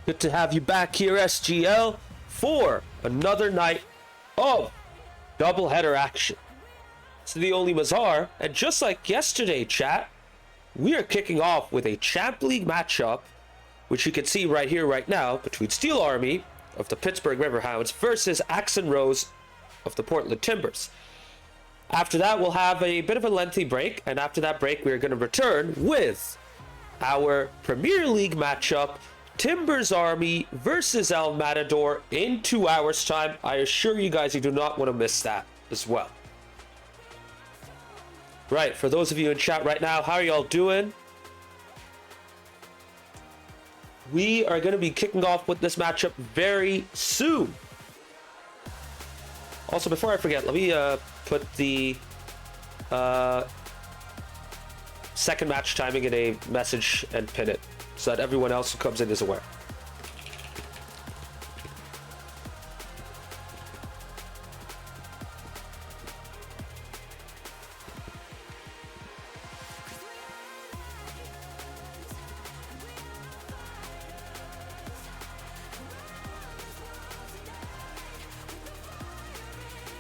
Good to have you back here, SGL, for another night of doubleheader action. It's the Only Mazhar, and just like yesterday, chat, we are kicking off with a Champ League matchup, which you can see right here, right now, between Steel Army of the Pittsburgh Riverhounds versus Axe and Rose of the Portland Timbers. After that, we'll have a bit of a lengthy break, and after that break, we're going to return with our Premier League matchup, Timbers Army versus El Matador, in 2 hours time. I assure you guys, you do not want to miss that as well. Right, for those of you in chat right now, how are y'all doing? We are going to be kicking off with this matchup very soon. Also, before I forget, let me put the second match timing in a message and pin it, so that everyone else who comes in is aware.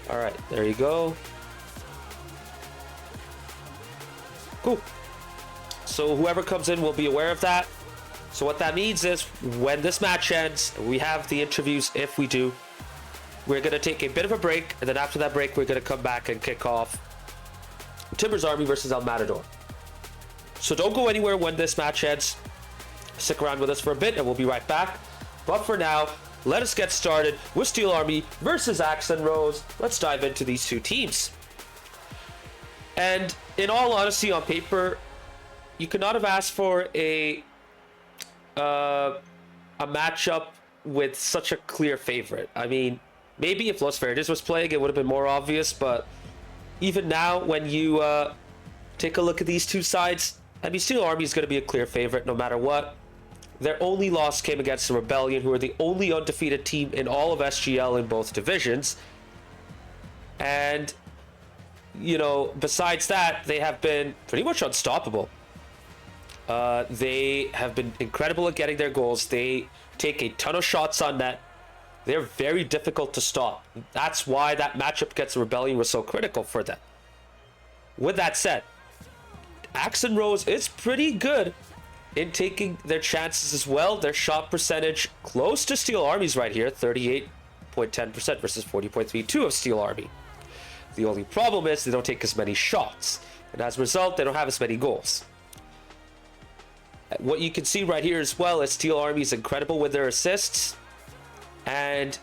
All right, there you go. Cool. So whoever comes in will be aware of that. So what that means is when this match ends, we have the interviews. If we do, we're going to take a bit of a break, and then after that break, we're going to come back and kick off Timbers Army versus El Matador. So don't go anywhere when this match ends. Stick around with us for a bit, and we'll be right back. But for now, let us get started with Steel Army versus Axe and Rose. Let's dive into these two teams. And in all honesty, on paper, you could not have asked for a matchup with such a clear favorite. I mean, maybe if Los Verdes was playing, it would have been more obvious, but even now, when you take a look at these two sides, I mean, Steel Army is going to be a clear favorite no matter what. Their only loss came against the Rebellion, who are the only undefeated team in all of SGL in both divisions. And, you know, besides that, they have been pretty much unstoppable. They have been incredible at getting their goals. They take a ton of shots on net. They're very difficult to stop. That's why that matchup against the Rebellion was so critical for them. With that said, Axe and Rose is pretty good in taking their chances as well. Their shot percentage close to Steel Army's right here, 38.10% versus 40.32% of Steel Army. The only problem is they don't take as many shots, and as a result, they don't have as many goals. What you can see right here as well is Steel Army is incredible with their assists, and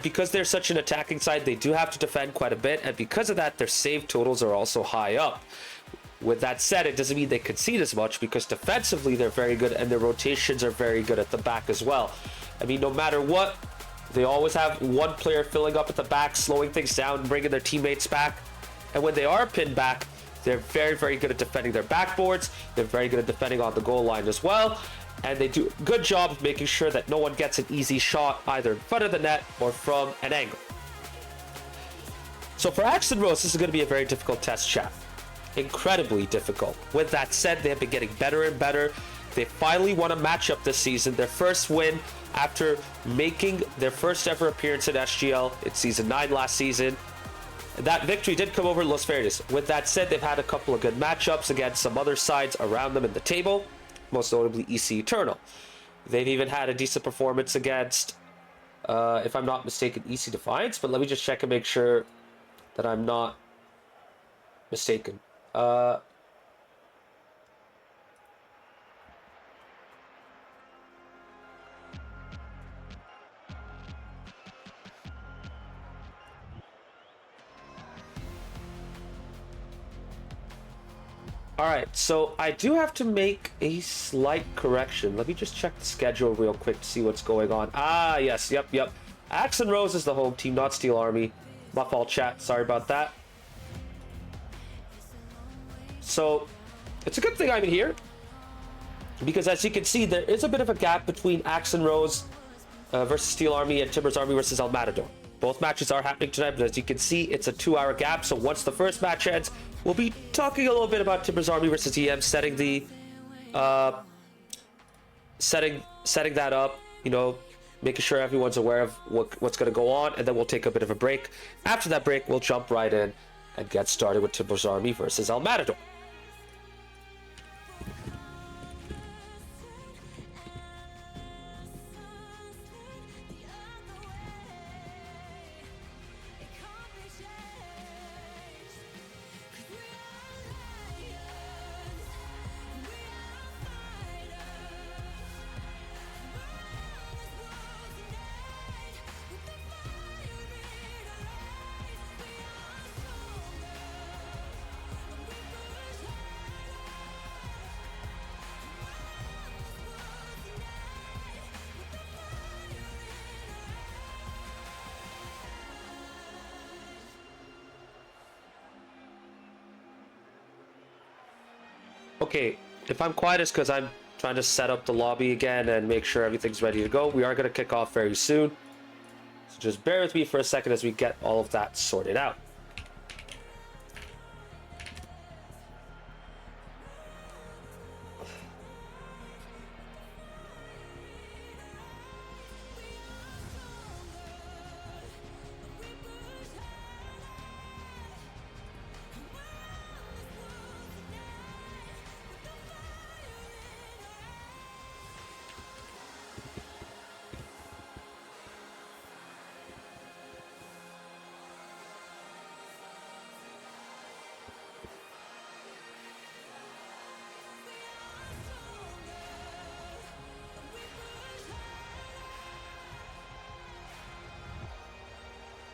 because they're such an attacking side, they do have to defend quite a bit, and because of that, their save totals are also high up. With that said, it doesn't mean they concede as much, because defensively they're very good and their rotations are very good at the back as well. I mean, no matter what, they always have one player filling up at the back, slowing things down, bringing their teammates back. And when they are pinned back, they're very, very good at defending their backboards. They're very good at defending on the goal line as well. And they do a good job of making sure that no one gets an easy shot either in front of the net or from an angle. So for Axe and Rose, this is going to be a very difficult test, chat. Incredibly difficult. With that said, they have been getting better and better. They finally won a matchup this season, their first win after making their first ever appearance in SGL in Season 9 last season. That victory did come over Los Verdes. With that said, they've had a couple of good matchups against some other sides around them in the table, most notably EC Eternal. They've even had a decent performance against, if I'm not mistaken, EC Defiance, but let me just check and make sure that I'm not mistaken. Alright, so I do have to make a slight correction. Let me just check the schedule real quick to see what's going on. Ah, yes, yep. Axe and Rose is the home team, not Steel Army. My fault, chat. Sorry about that. So, it's a good thing I'm here, because as you can see, there is a bit of a gap between Axe and Rose versus Steel Army and Timbers Army versus El Matador. Both matches are happening tonight, but as you can see, it's a 2-hour gap. So once the first match ends, we'll be talking a little bit about Timbers Army versus EM, setting setting that up, you know, making sure everyone's aware of what's going to go on, and then we'll take a bit of a break. After that break, we'll jump right in and get started with Timber's Army versus El Matador. Okay, if I'm quiet, it's because I'm trying to set up the lobby again and make sure everything's ready to go. We are going to kick off very soon. So just bear with me for a second as we get all of that sorted out.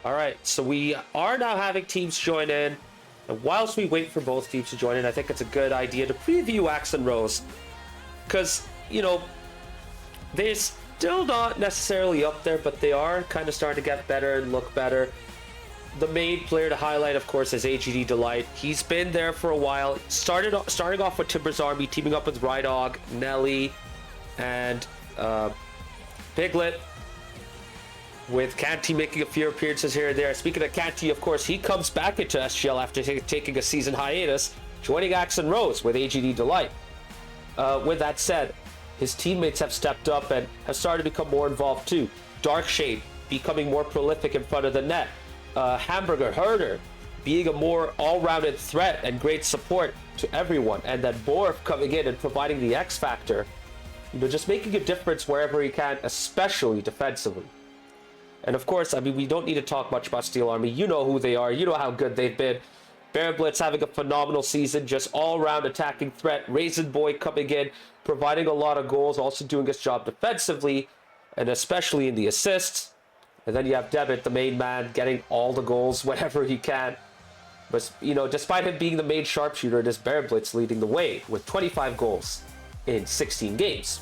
All right, so we are now having teams join in. And whilst we wait for both teams to join in, I think it's a good idea to preview Axe and Rose. Because, you know, they're still not necessarily up there, but they are kind of starting to get better and look better. The main player to highlight, of course, is AGD Delight. He's been there for a while. Starting off with Timber's Army, teaming up with Rydog, Nelly, and Piglet, with Canty making a few appearances here and there. Speaking of Canty, of course, he comes back into SGL after taking a season hiatus, joining Axe and Rose with AGD Delight. With that said, his teammates have stepped up and have started to become more involved too. Darkshade becoming more prolific in front of the net. Hamburger Herder being a more all-rounded threat and great support to everyone. And then Borf coming in and providing the X factor, you know, just making a difference wherever he can, especially defensively. And of course, I mean, we don't need to talk much about Steel Army. You know who they are. You know how good they've been. Baron Blitz having a phenomenal season, just all-around attacking threat. Raisin Boy coming in, providing a lot of goals, also doing his job defensively, and especially in the assists. And then you have Debit, the main man, getting all the goals whenever he can. But, you know, despite him being the main sharpshooter, it is Baron Blitz leading the way with 25 goals in 16 games.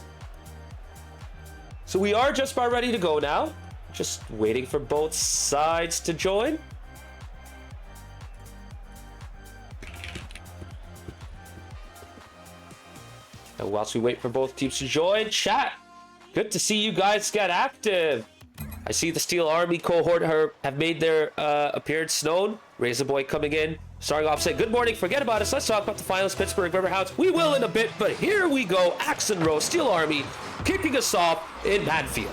So we are just about ready to go now. Just waiting for both sides to join. And whilst we wait for both teams to join, chat, good to see you guys get active. I see the Steel Army cohort have made their appearance known. Razor Boy coming in, starting off saying, good morning, forget about us. Let's talk about the finals, Pittsburgh Riverhounds. We will in a bit, but here we go. Axe and Rose, Steel Army, kicking us off in Manfield.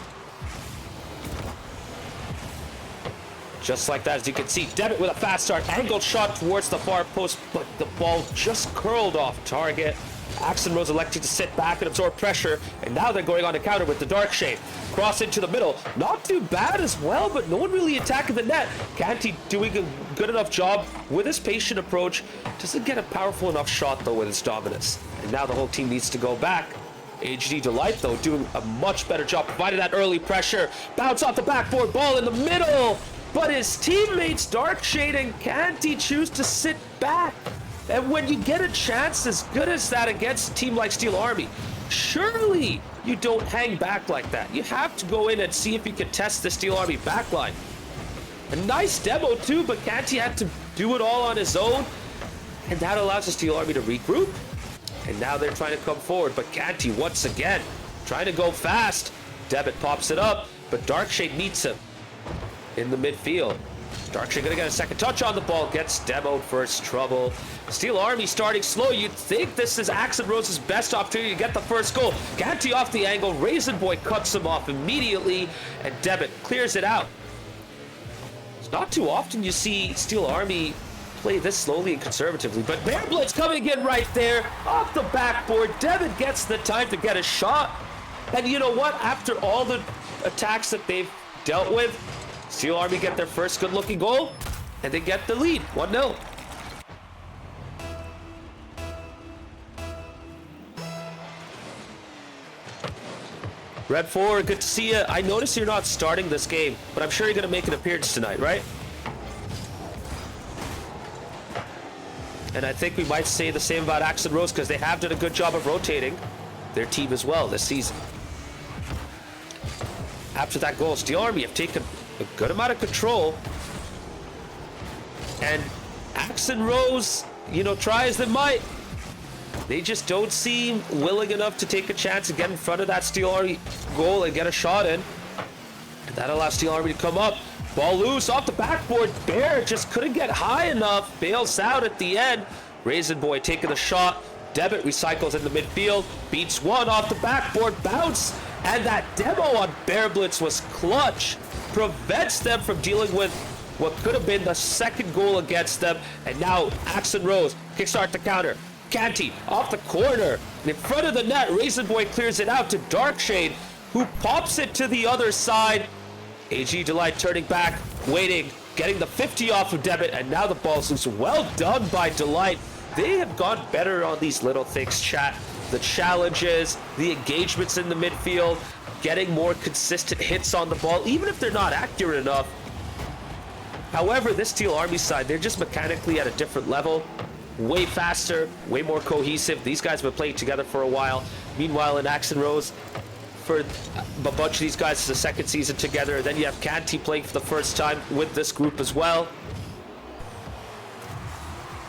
Just like that, as you can see, Debit with a fast start, angled shot towards the far post, but the ball just curled off target. Axe and Rose electing to sit back and absorb pressure, and now they're going on to counter with the Dark Shade. Cross into the middle, not too bad as well, but no one really attacking the net. Canty doing a good enough job with his patient approach. Doesn't get a powerful enough shot, though, with his dominance. And now the whole team needs to go back. HD Delight, though, doing a much better job, providing that early pressure. Bounce off the backboard, ball in the middle. But his teammates, Dark Shade and Canty, choose to sit back. And when you get a chance as good as that against a team like Steel Army, surely you don't hang back like that. You have to go in and see if you can test the Steel Army backline. A nice demo too, but Canty had to do it all on his own. And that allows the Steel Army to regroup. And now they're trying to come forward, but Canty once again trying to go fast. Debit pops it up, but Dark Shade meets him in the midfield. Darkshade gonna get a second touch on the ball, gets demoed first trouble. Steel Army starting slow. You'd think this is Axon Rose's best opportunity to get the first goal. Canty off the angle, Raisin Boy cuts him off immediately, and Debit clears it out. It's not too often you see Steel Army play this slowly and conservatively, but Bear Blitz coming in right there, off the backboard. Debit gets the time to get a shot, and you know what? After all the attacks that they've dealt with, Steel Army get their first good-looking goal, and they get the lead, 1-0. Red 4, good to see you. I notice you're not starting this game, but I'm sure you're going to make an appearance tonight, right? And I think we might say the same about Axon Rose, because they have done a good job of rotating their team as well this season. After that goal, Steel Army have taken a good amount of control. And Axon Rose, you know, try as they might, they just don't seem willing enough to take a chance and get in front of that Steel Army goal and get a shot in. And that allows Steel Army to come up. Ball loose off the backboard. Bear just couldn't get high enough. Bails out at the end. Raisin Boy taking the shot. Debit recycles in the midfield. Beats one off the backboard. Bounce. And that demo on Bear Blitz was clutch. Prevents them from dealing with what could have been the second goal against them. And now Axon Rose kickstart the counter. Canty off the corner. In front of the net, Raisin Boy clears it out to Darkshade, who pops it to the other side. AG Delight turning back, waiting, getting the 50 off of Debit, and now the ball's loose. Well done by Delight. They have gone better on these little things, chat. The challenges, the engagements in the midfield, getting more consistent hits on the ball, even if they're not accurate enough. However, this Steel Army side, they're just mechanically at a different level. Way faster, way more cohesive. These guys have been playing together for a while. Meanwhile, in Axon Rose, for a bunch of these guys, it's the second season together. Then you have Canty playing for the first time with this group as well.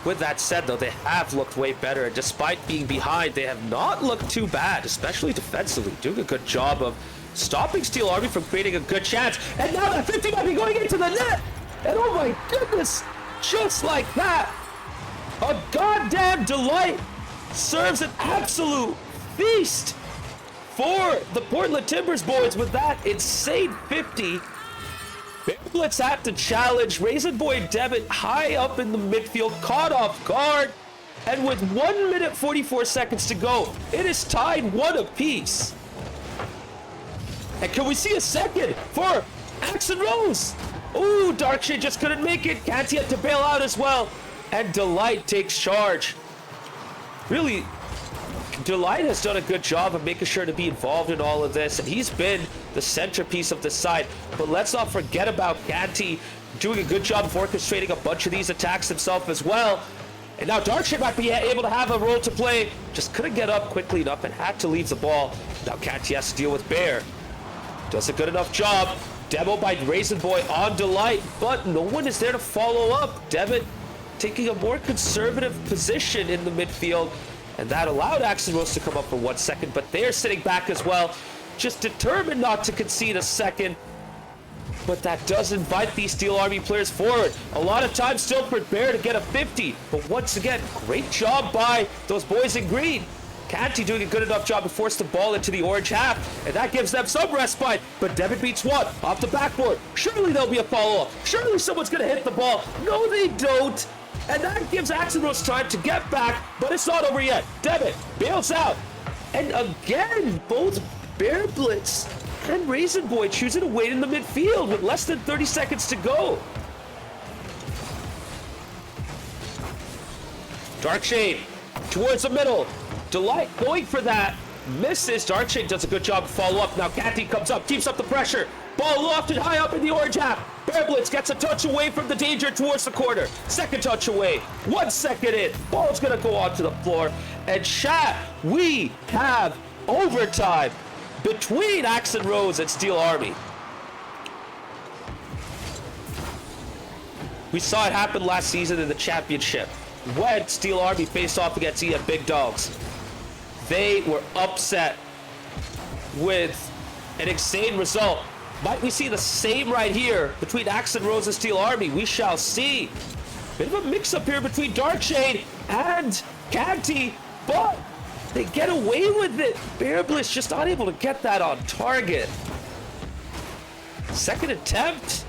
With that said, though, they have looked way better. And despite being behind, they have not looked too bad, especially defensively. Doing a good job of stopping Steel Army from creating a good chance. And now that 50 might be going into the net. And oh my goodness, just like that, a goddamn Delight serves an absolute feast for the Portland Timbers boys with that insane 50. Bear Blitz had to challenge. Raisin Boy Debit high up in the midfield, caught off guard. And with 1 minute 44 seconds to go, it is tied 1 apiece. And can we see a second for Axon Rose? Ooh, Darkshade just couldn't make it. Canty had to bail out as well. And Delight takes charge. Really, Delight has done a good job of making sure to be involved in all of this, and he's been the centerpiece of the side. But let's not forget about Canty doing a good job of orchestrating a bunch of these attacks himself as well. And now Darkshade might be able to have a role to play. Just couldn't get up quickly enough and had to leave the ball. Now Canty has to deal with Bear. Does a good enough job. Demo by Raisin Boy on Delight, but no one is there to follow up. Debit taking a more conservative position in the midfield, and that allowed Axon Rose to come up for 1 second, but they're sitting back as well, just determined not to concede a second. But that does invite these Steel Army players forward. A lot of time still for Bear to get a 50, but once again, great job by those boys in green. Canty doing a good enough job to force the ball into the orange half, and that gives them some respite. But Debit beats one off the backboard. Surely there'll be a follow-up. Surely someone's going to hit the ball. No, they don't. And that gives Axon Rose time to get back, but it's not over yet. Debit bails out. And again, both Bear Blitz and Raisin Boy choosing to wait in the midfield with less than 30 seconds to go. Darkshade towards the middle. Delight going for that. Misses. Darkshade does a good job of follow-up. Now Canty comes up, keeps up the pressure. Ball lofted high up in the orange half. Bear Blitz gets a touch away from the danger towards the corner. Second touch away. 1 second in. Ball's going to go onto the floor. And chat, we have overtime between Axon Rose and Steel Army. We saw it happen last season in the championship when Steel Army faced off against EM Big Dogs. They were upset with an insane result. Might we see the same right here between Axe and Rose and Steel Army? We shall see. Bit of a mix-up here between Darkshade and Canty, but they get away with it. Bearblitz just unable to get that on target. Second attempt.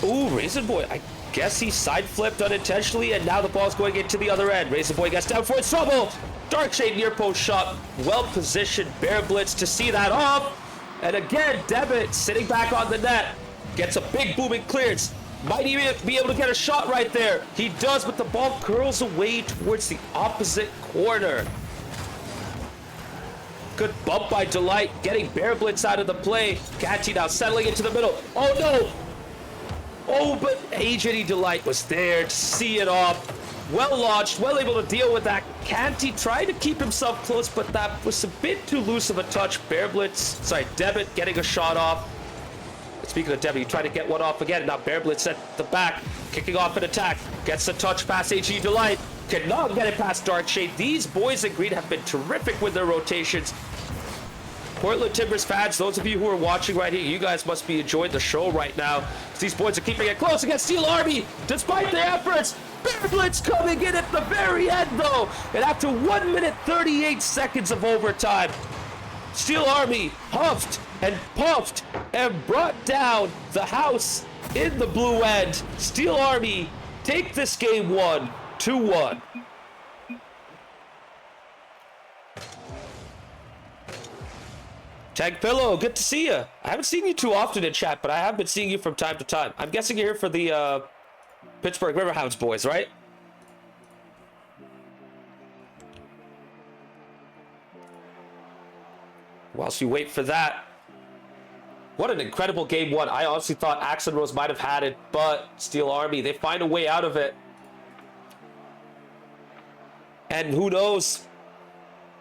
Ooh, Raisin Boy, I guess he side flipped unintentionally, and now the ball's going into the other end. Raisin Boy gets down for its trouble. Darkshade near post shot. Well positioned Bearblitz to see that off. And again, Devitt sitting back on the net. Gets a big booming clearance. Might even be able to get a shot right there. He does, but the ball curls away towards the opposite corner. Good bump by Delight, getting Bearblitz out of the play. Canty now settling into the middle. Oh no! Oh, but AJD Delight was there to see it off. Well launched, well able to deal with that. Canty trying to keep himself close, but that was a bit too loose of a touch. Devitt getting a shot off. Speaking of Devitt, he tried to get one off again. Now Bearblitz at the back, kicking off an attack. Gets the touch past AJD Delight. Cannot get it past Darkshade. These boys in green have been terrific with their rotations. Portland Timbers fans, those of you who are watching right here, you guys must be enjoying the show right now. These boys are keeping it close against Steel Army, despite their efforts. Bearblitz coming in at the very end, though. And after 1 minute 38 seconds of overtime, Steel Army huffed and puffed and brought down the house in the blue end. Steel Army take this game 2-1. Tag Pillow, good to see you. I haven't seen you too often in chat, but I have been seeing you from time to time. I'm guessing you're here for the Pittsburgh Riverhounds boys, right? Whilst we wait for that, what an incredible game one. I honestly thought Axe and Rose might have had it, but Steel Army, they find a way out of it. And who knows?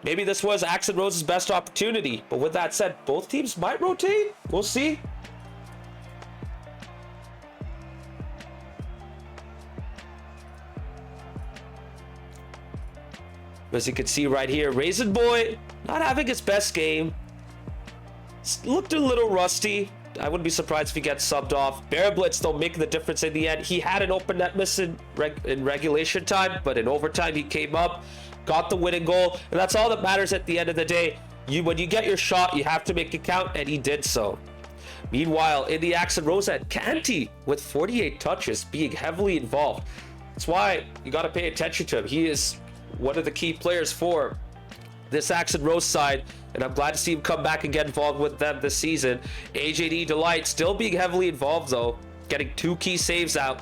Maybe this was Axe and Rose's best opportunity. But with that said, both teams might rotate. We'll see. As you can see right here, Raisin Boy not having his best game. Looked a little rusty. I wouldn't be surprised if he gets subbed off. Bearblitz, though, making the difference in the end. He had an open net miss in regulation time, but in overtime he came up, got the winning goal, and that's all that matters at the end of the day. When you get your shot, you have to make it count, and he did so. Meanwhile, in the Axe and Rose at Canty with 48 touches, being heavily involved. That's why you got to pay attention to him. He is one of the key players for this Axe and Rose side, and I'm glad to see him come back and get involved with them this season. AJD Delight still being heavily involved, though, getting 2 key saves out,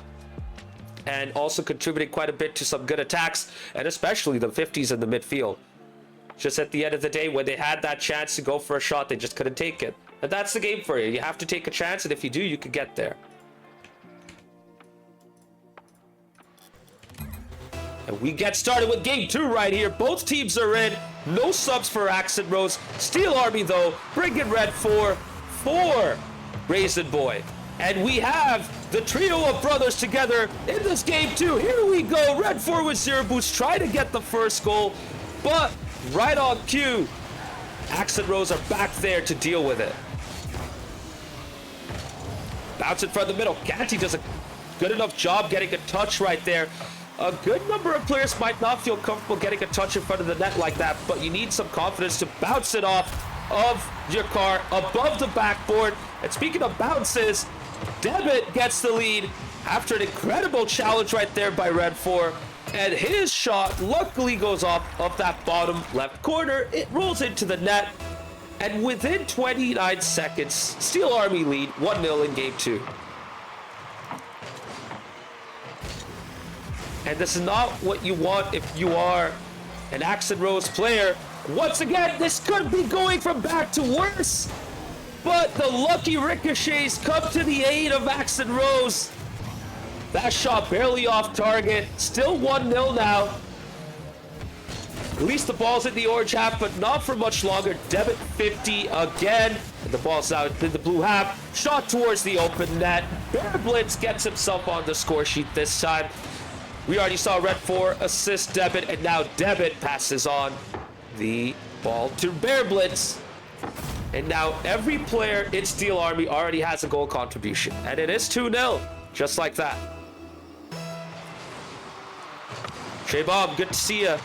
and also contributing quite a bit to some good attacks, and especially the 50s in the midfield. Just at the end of the day, when they had that chance to go for a shot, they just couldn't take it. And that's the game for you. You have to take a chance, and if you do, you can get there. And we get started with game 2 right here. Both teams are in. No subs for Axe and Rose. Steel Army, though, bringing red for Raisin Boy. And we have the trio of brothers together in this game 2. Here we go. Red 4 with 0 boost. Try to get the first goal. But right on cue, Axe and Rose are back there to deal with it. Bounce it from the middle. Canty does a good enough job getting a touch right there. A good number of players might not feel comfortable getting a touch in front of the net like that, but you need some confidence to bounce it off of your car above the backboard. And speaking of bounces, Devitt gets the lead after an incredible challenge right there by Red 4. And his shot luckily goes off of that bottom left corner. It rolls into the net. And within 29 seconds, Steel Army lead 1-0 in game 2. And this is not what you want if you are an Axe and Rose player. Once again, this could be going from bad to worse. But the lucky ricochets come to the aid of Axe and Rose. That shot barely off target. Still 1-0 now. At least the ball's in the orange half, but not for much longer. Devitt 50 again. And the ball's out in the blue half. Shot towards the open net. Bearblitz gets himself on the score sheet this time. We already saw Red 4 assist Devitt, and now Devitt passes on the ball to Bearblitz. And now every player in Steel Army already has a goal contribution. And it is 2-0, just like that. Shay Bob, good to see you.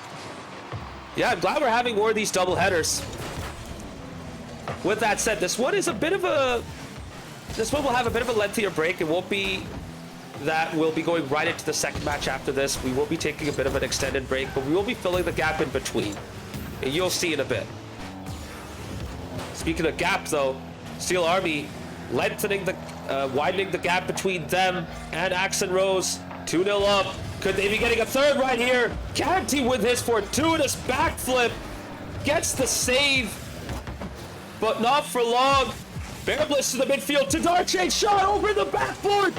Yeah, I'm glad we're having more of these double headers. With that said, this one will have a bit of a lengthier break. It won't be that we'll be going right into the second match after this. We will be taking a bit of an extended break, but we will be filling the gap in between. And you'll see in a bit. Speaking of gap, though, Steel Army widening the gap between them and Axe and Rose. 2-0 up. Could they be getting a third right here? Canty with his fortuitous backflip gets the save, but not for long. Bear Blitz to the midfield to Darkshade, shot over the backboard.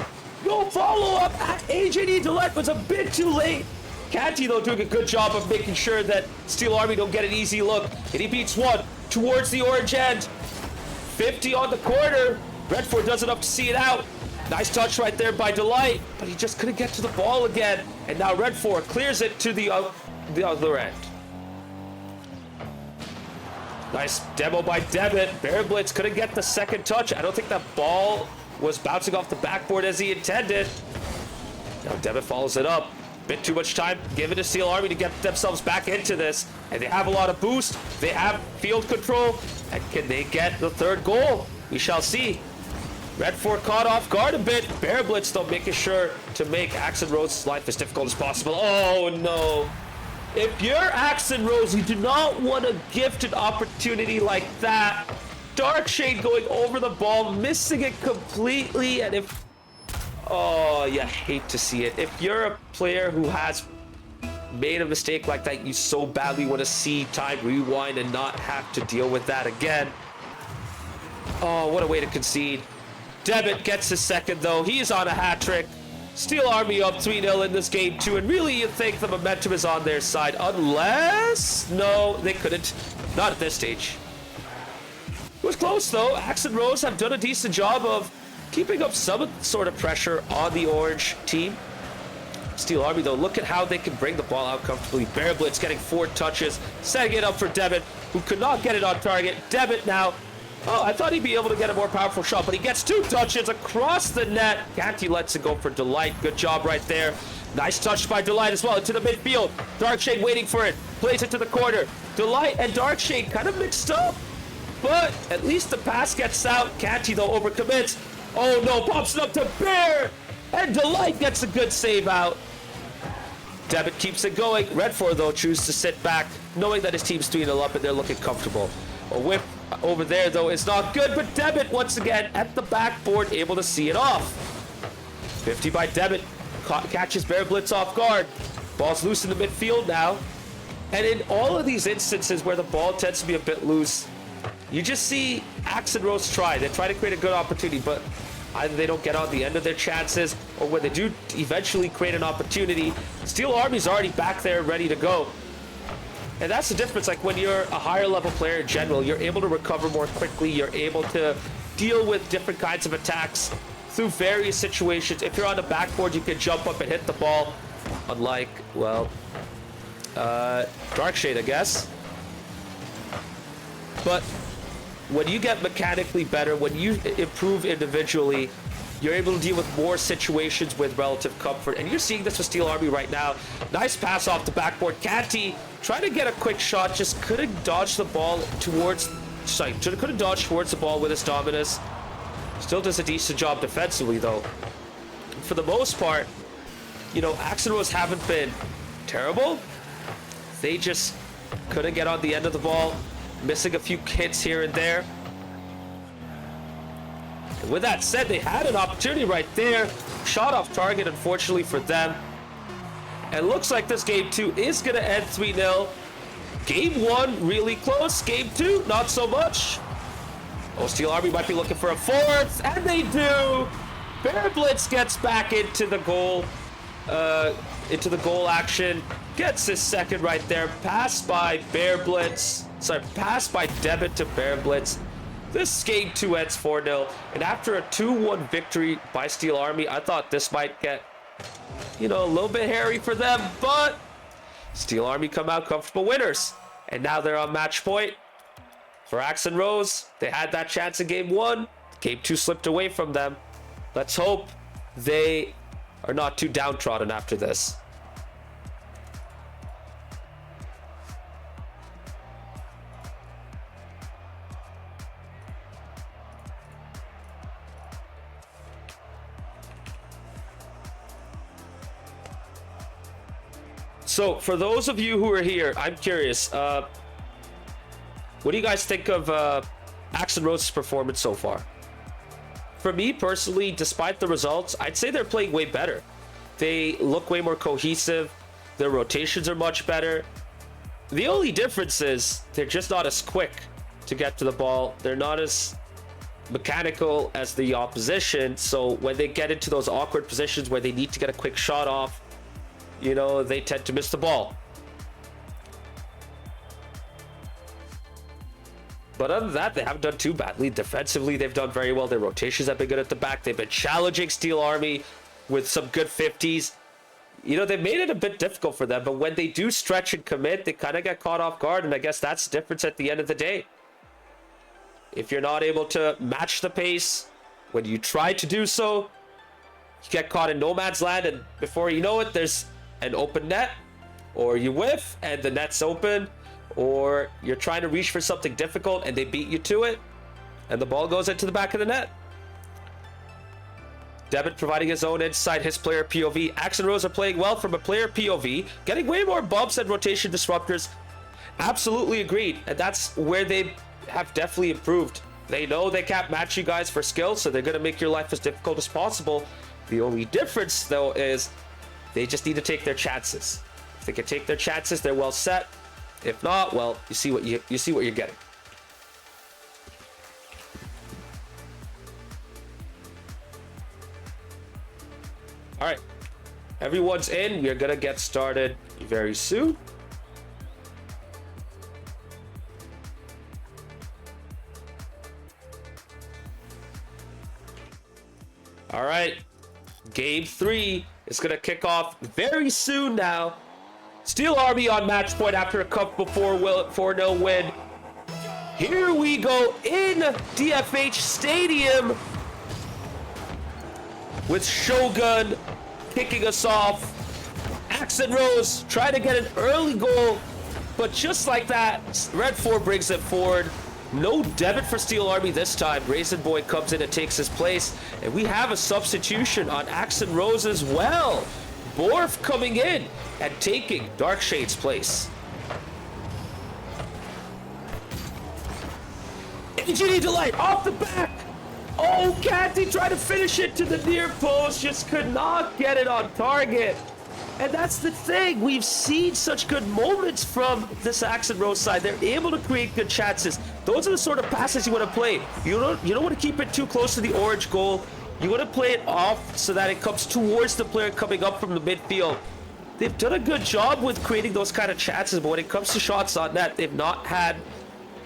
No follow-up. AJD Delette was a bit too late. Canty, though, doing a good job of making sure that Steel Army don't get an easy look. And he beats one towards the orange end. 50 on the corner. Redford does enough to see it out. Nice touch right there by Delight, but he just couldn't get to the ball again. And now Redford clears it to the other end. Nice demo by Debit. Bear Blitz couldn't get the second touch. I don't think that ball was bouncing off the backboard as he intended. Now Debit follows it up. Bit too much time given to Steel Army to get themselves back into this. And they have a lot of boost. They have field control. And can they get the third goal? We shall see. Redford caught off guard a bit. Bear Blitz, though, making sure to make Axe and Rose's life as difficult as possible. Oh, no. If you're Axe and Rose, you do not want a gifted opportunity like that. Darkshade going over the ball, missing it completely. And if... Oh, you hate to see it. If you're a player who has made a mistake like that, you so badly want to see time rewind and not have to deal with that again. Oh, what a way to concede. Debit gets his second, though. He's on a hat trick. Steel Army up 3-0 in this game, too. And really, you think the momentum is on their side. Unless... No, they couldn't. Not at this stage. It was close, though. Axe and Rose have done a decent job of keeping up some sort of pressure on the orange team. Steel Army, though, look at how they can bring the ball out comfortably. Bear Blitz getting 4 touches, setting it up for Debit, who could not get it on target. Debit now... Oh, I thought he'd be able to get a more powerful shot, but he gets 2 touches across the net. Canty lets it go for Delight. Good job right there. Nice touch by Delight as well into the midfield. Darkshade waiting for it. Plays it to the corner. Delight and Darkshade kind of mixed up, but at least the pass gets out. Canty, though, overcommits. Oh, no. Pops it up to Bear. And Delight gets a good save out. Debit keeps it going. Redford, though, chooses to sit back, knowing that his team's 3-0 up and they're looking comfortable. A whip over there, though, is not good, but Debit, once again, at the backboard, able to see it off. 50 by Debit. Catches Bear Blitz off guard. Ball's loose in the midfield now. And in all of these instances where the ball tends to be a bit loose, you just see Axe and Rose try. They try to create a good opportunity, but either they don't get on the end of their chances, or when they do eventually create an opportunity, Steel Army's already back there ready to go. And that's the difference. Like, when you're a higher level player in general, you're able to recover more quickly. You're able to deal with different kinds of attacks through various situations. If you're on the backboard, you can jump up and hit the ball. Unlike, well, Darkshade, I guess. But when you get mechanically better, when you improve individually, you're able to deal with more situations with relative comfort. And you're seeing this with Steel Army right now. Nice pass off the backboard. Canty trying to get a quick shot, just couldn't dodge the ball towards... Sorry, couldn't dodge towards the ball with his dominus. Still does a decent job defensively, though. For the most part, you know, Axe and Rose haven't been terrible. They just couldn't get on the end of the ball, missing a few hits here and there. And with that said, they had an opportunity right there. Shot off target, unfortunately for them. And looks like this game 2 is going to end 3-0. Game 1, really close. Game 2, not so much. Oh, Steel Army might be looking for a 4th, and they do. Bear Blitz gets back into the goal action. Gets his second right there. Pass by Bear Blitz. Sorry, pass by Debit to Bear Blitz. This game 2 ends 4-0. And after a 2-1 victory by Steel Army, I thought this might get, you know, a little bit hairy for them. But Steel Army come out comfortable winners. And now they're on match point. For Axe and Rose, they had that chance in game 1. Game 2 slipped away from them. Let's hope they are not too downtrodden after this. So, for those of you who are here, I'm curious, what do you guys think of Axe and Rose's performance so far? For me, personally, despite the results, I'd say they're playing way better. They look way more cohesive. Their rotations are much better. The only difference is they're just not as quick to get to the ball. They're not as mechanical as the opposition. So, when they get into those awkward positions where they need to get a quick shot off, you know, they tend to miss the ball. But other than that, they haven't done too badly. Defensively, they've done very well. Their rotations have been good at the back. They've been challenging Steel Army with some good 50s. You know, they've made it a bit difficult for them, but when they do stretch and commit, they kind of get caught off guard, and I guess that's the difference at the end of the day. If you're not able to match the pace, when you try to do so, you get caught in no man's land, and before you know it, there's an open net, or you whiff and the net's open, or you're trying to reach for something difficult and they beat you to it and the ball goes into the back of the net. Devin providing his own insight, his player POV. Axe and Rose are playing well from a player POV, getting way more bumps and rotation disruptors. Absolutely agreed, and that's where they have definitely improved. They know they can't match you guys for skill, so they're going to make your life as difficult as possible. The only difference, though, is they just need to take their chances. If they can take their chances, they're well set. If not, well, you see what you're getting. All right, everyone's in. We're gonna get started very soon. All right, game 3 is gonna kick off very soon now. Steel Army on match point after a comfortable 4-0 win. Here we go in DFH Stadium with Shogun kicking us off. Axe and Rose trying to get an early goal, but just like that, Red 4 brings it forward. No debit for Steel Army this time. Raisin Boy comes in and takes his place, and we have a substitution on Axe and Rose as well. Borf coming in and taking Darkshade's place. AGD Delight off the back. Oh, Canty tried to finish it to the near post, just could not get it on target. And that's the thing, we've seen such good moments from this Axe and Rose side. They're able to create good chances. Those are the sort of passes you want to play. You don't want to keep it too close to the orange goal. You want to play it off so that it comes towards the player coming up from the midfield. They've done a good job with creating those kind of chances, but when it comes to shots on net, they've not had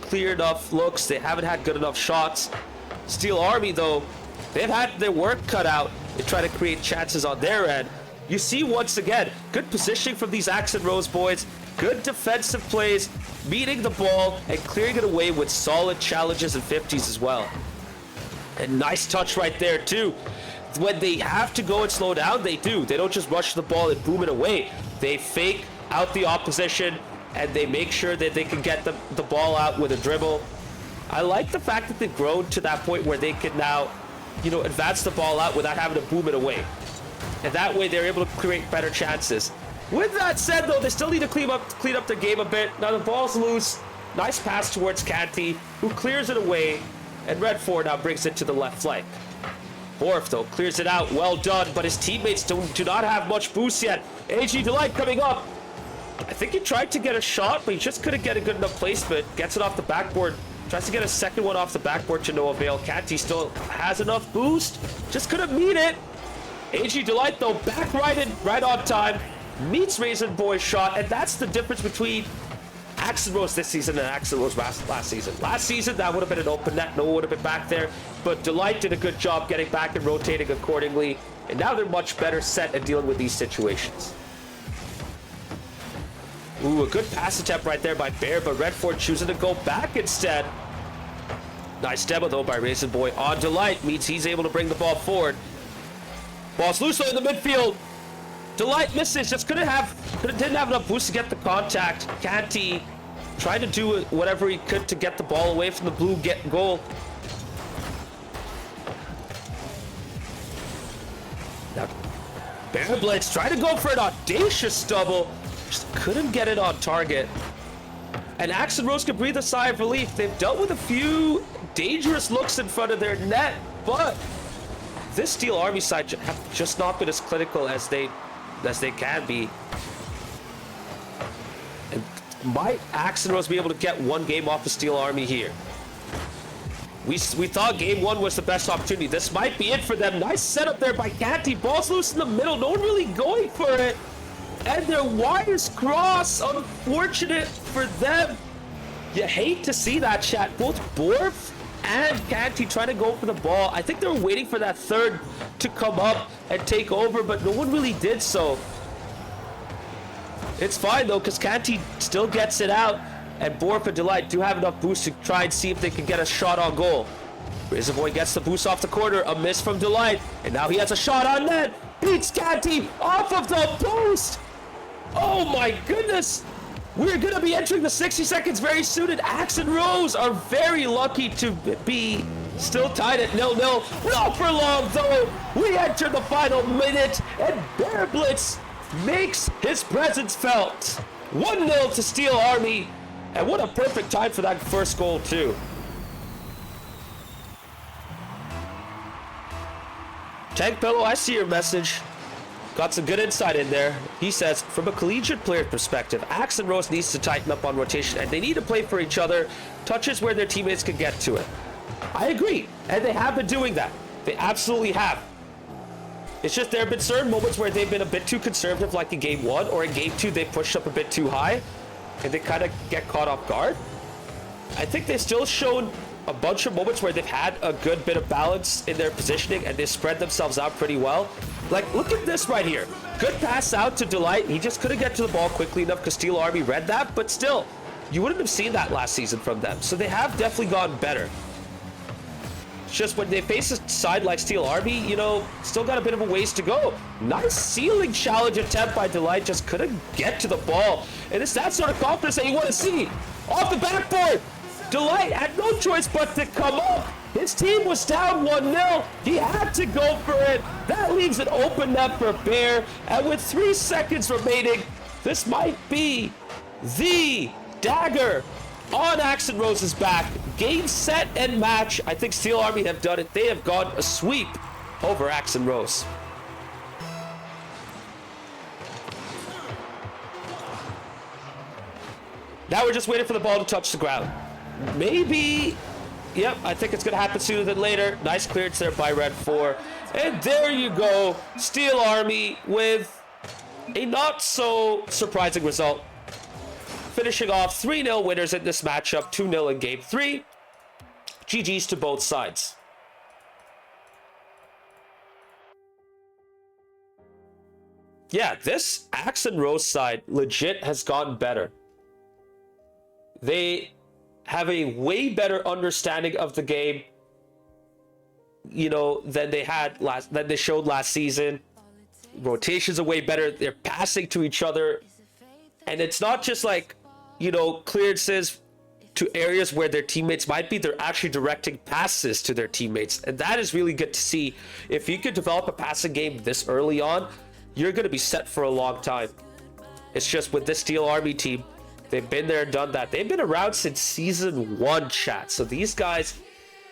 clear enough looks. They haven't had good enough shots. Steel Army, though, they've had their work cut out in trying to create chances on their end. You see, once again, good positioning from these Axe and Rose boys, good defensive plays, meeting the ball and clearing it away with solid challenges and 50s as well. And nice touch right there, too. When they have to go and slow down, they do. They don't just rush the ball and boom it away. They fake out the opposition, and they make sure that they can get the ball out with a dribble. I like the fact that they've grown to that point where they can now, advance the ball out without having to boom it away. And that way, they're able to create better chances. With that said, though, they still need to clean up their game a bit. Now the ball's loose. Nice pass towards Canty, who clears it away. And Red 4 now brings it to the left flank. Borf, though, clears it out. Well done, but his teammates do not have much boost yet. AG Delight coming up. I think he tried to get a shot, but he just couldn't get a good enough placement. Gets it off the backboard. Tries to get a second one off the backboard to no avail. Canty still has enough boost. Just couldn't meet it. AG Delight, though, back right on time. Meets Raisin Boy's shot, and that's the difference between Axe and Rose this season and Axe and Rose last season. Last season, that would have been an open net. No one would have been back there. But Delight did a good job getting back and rotating accordingly. And now they're much better set at dealing with these situations. Ooh, a good pass attempt right there by Bear, but Red 4 choosing to go back instead. Nice demo though by Raisin Boy on Delight. Means he's able to bring the ball forward. Ball's loose in the midfield. Delight misses. Just didn't have enough boost to get the contact. Canty tried to do whatever he could to get the ball away from the blue goal. Now, Bear Blitz tried to go for an audacious double. Just couldn't get it on target. And Axe and Rose can breathe a sigh of relief. They've dealt with a few dangerous looks in front of their net, but this Steel Army side have just not been as clinical as they can be. And might Axe and Rose be able to get one game off the Steel Army here? We thought game one was the best opportunity. This might be it for them. Nice setup there by Canty. Ball's loose in the middle. No one really going for it. And their wires cross. Unfortunate for them. You hate to see that, chat. Both Borf and Canty trying to go for the ball. I think they were waiting for that third to come up and take over, but no one really did so. It's fine though, because Canty still gets it out, and Borf and Delight do have enough boost to try and see if they can get a shot on goal. Razor Boy gets the boost off the corner, a miss from Delight, and now he has a shot on net. Beats Canty off of the post. Oh my goodness. We're going to be entering the 60 seconds very soon, and Axe and Rose are very lucky to be still tied at 0-0. Not for long, though. We enter the final minute, and Bear Blitz makes his presence felt. 1-0 to Steel Army, and what a perfect time for that first goal, too. Tank Pillow, I see your message. Got some good insight in there. He says, from a collegiate player perspective, Axe and Rose needs to tighten up on rotation, and they need to play for each other, touches where their teammates can get to it. I agree, and they have been doing that. They absolutely have. It's just there have been certain moments where they've been a bit too conservative, like in game one, or in game two, they pushed up a bit too high, and they kind of get caught off guard. I think they've still shown a bunch of moments where they've had a good bit of balance in their positioning, and they spread themselves out pretty well. Like, look at this right here. Good pass out to Delight. He just couldn't get to the ball quickly enough because Steel Army read that, but still, you wouldn't have seen that last season from them. So they have definitely gotten better. It's just when they face a side like Steel Army, you know, still got a bit of a ways to go. Nice ceiling challenge attempt by Delight, just couldn't get to the ball. And it's that sort of confidence that you want to see. Off the backboard, Delight had no choice but to come up. His team was down 1-0. He had to go for it. That leaves an open net for Bear. And with 3 seconds remaining, this might be the dagger on Axe and Rose's back. Game, set, and match. I think Steel Army have done it. They have gone a sweep over Axe and Rose. Now we're just waiting for the ball to touch the ground. Maybe... Yep, I think it's going to happen sooner than later. Nice clearance there by Red 4. And there you go. Steel Army with a not so surprising result. Finishing off 3-0 winners in this matchup. 2-0 in game 3. GG's to both sides. Yeah, this Axe and Rose side legit has gotten better. They have a way better understanding of the game, you know, than they showed last season. Rotations are way better. They're passing to each other, and it's not just like, you know, clearances to areas where their teammates might be. They're actually directing passes to their teammates, and that is really good to see. If you could develop a passing game this early on, you're going to be set for a long time. It's just with this Steel Army team, they've been there and done that. They've been around since season 1, chat. So these guys,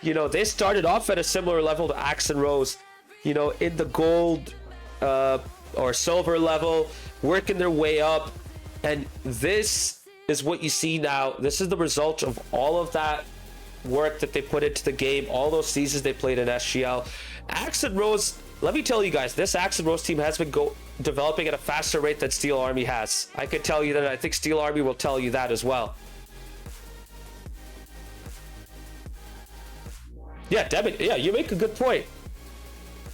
you know, they started off at a similar level to Axe and Rose, you know, in the gold or silver level, working their way up. And this is what you see now. This is the result of all of that work that they put into the game, all those seasons they played in SGL. Axe and Rose, let me tell you guys, this Axe and Rose team has been developing at a faster rate than Steel Army has. I could tell you that. I think Steel Army will tell you that as well. Yeah, Devin, yeah, you make a good point.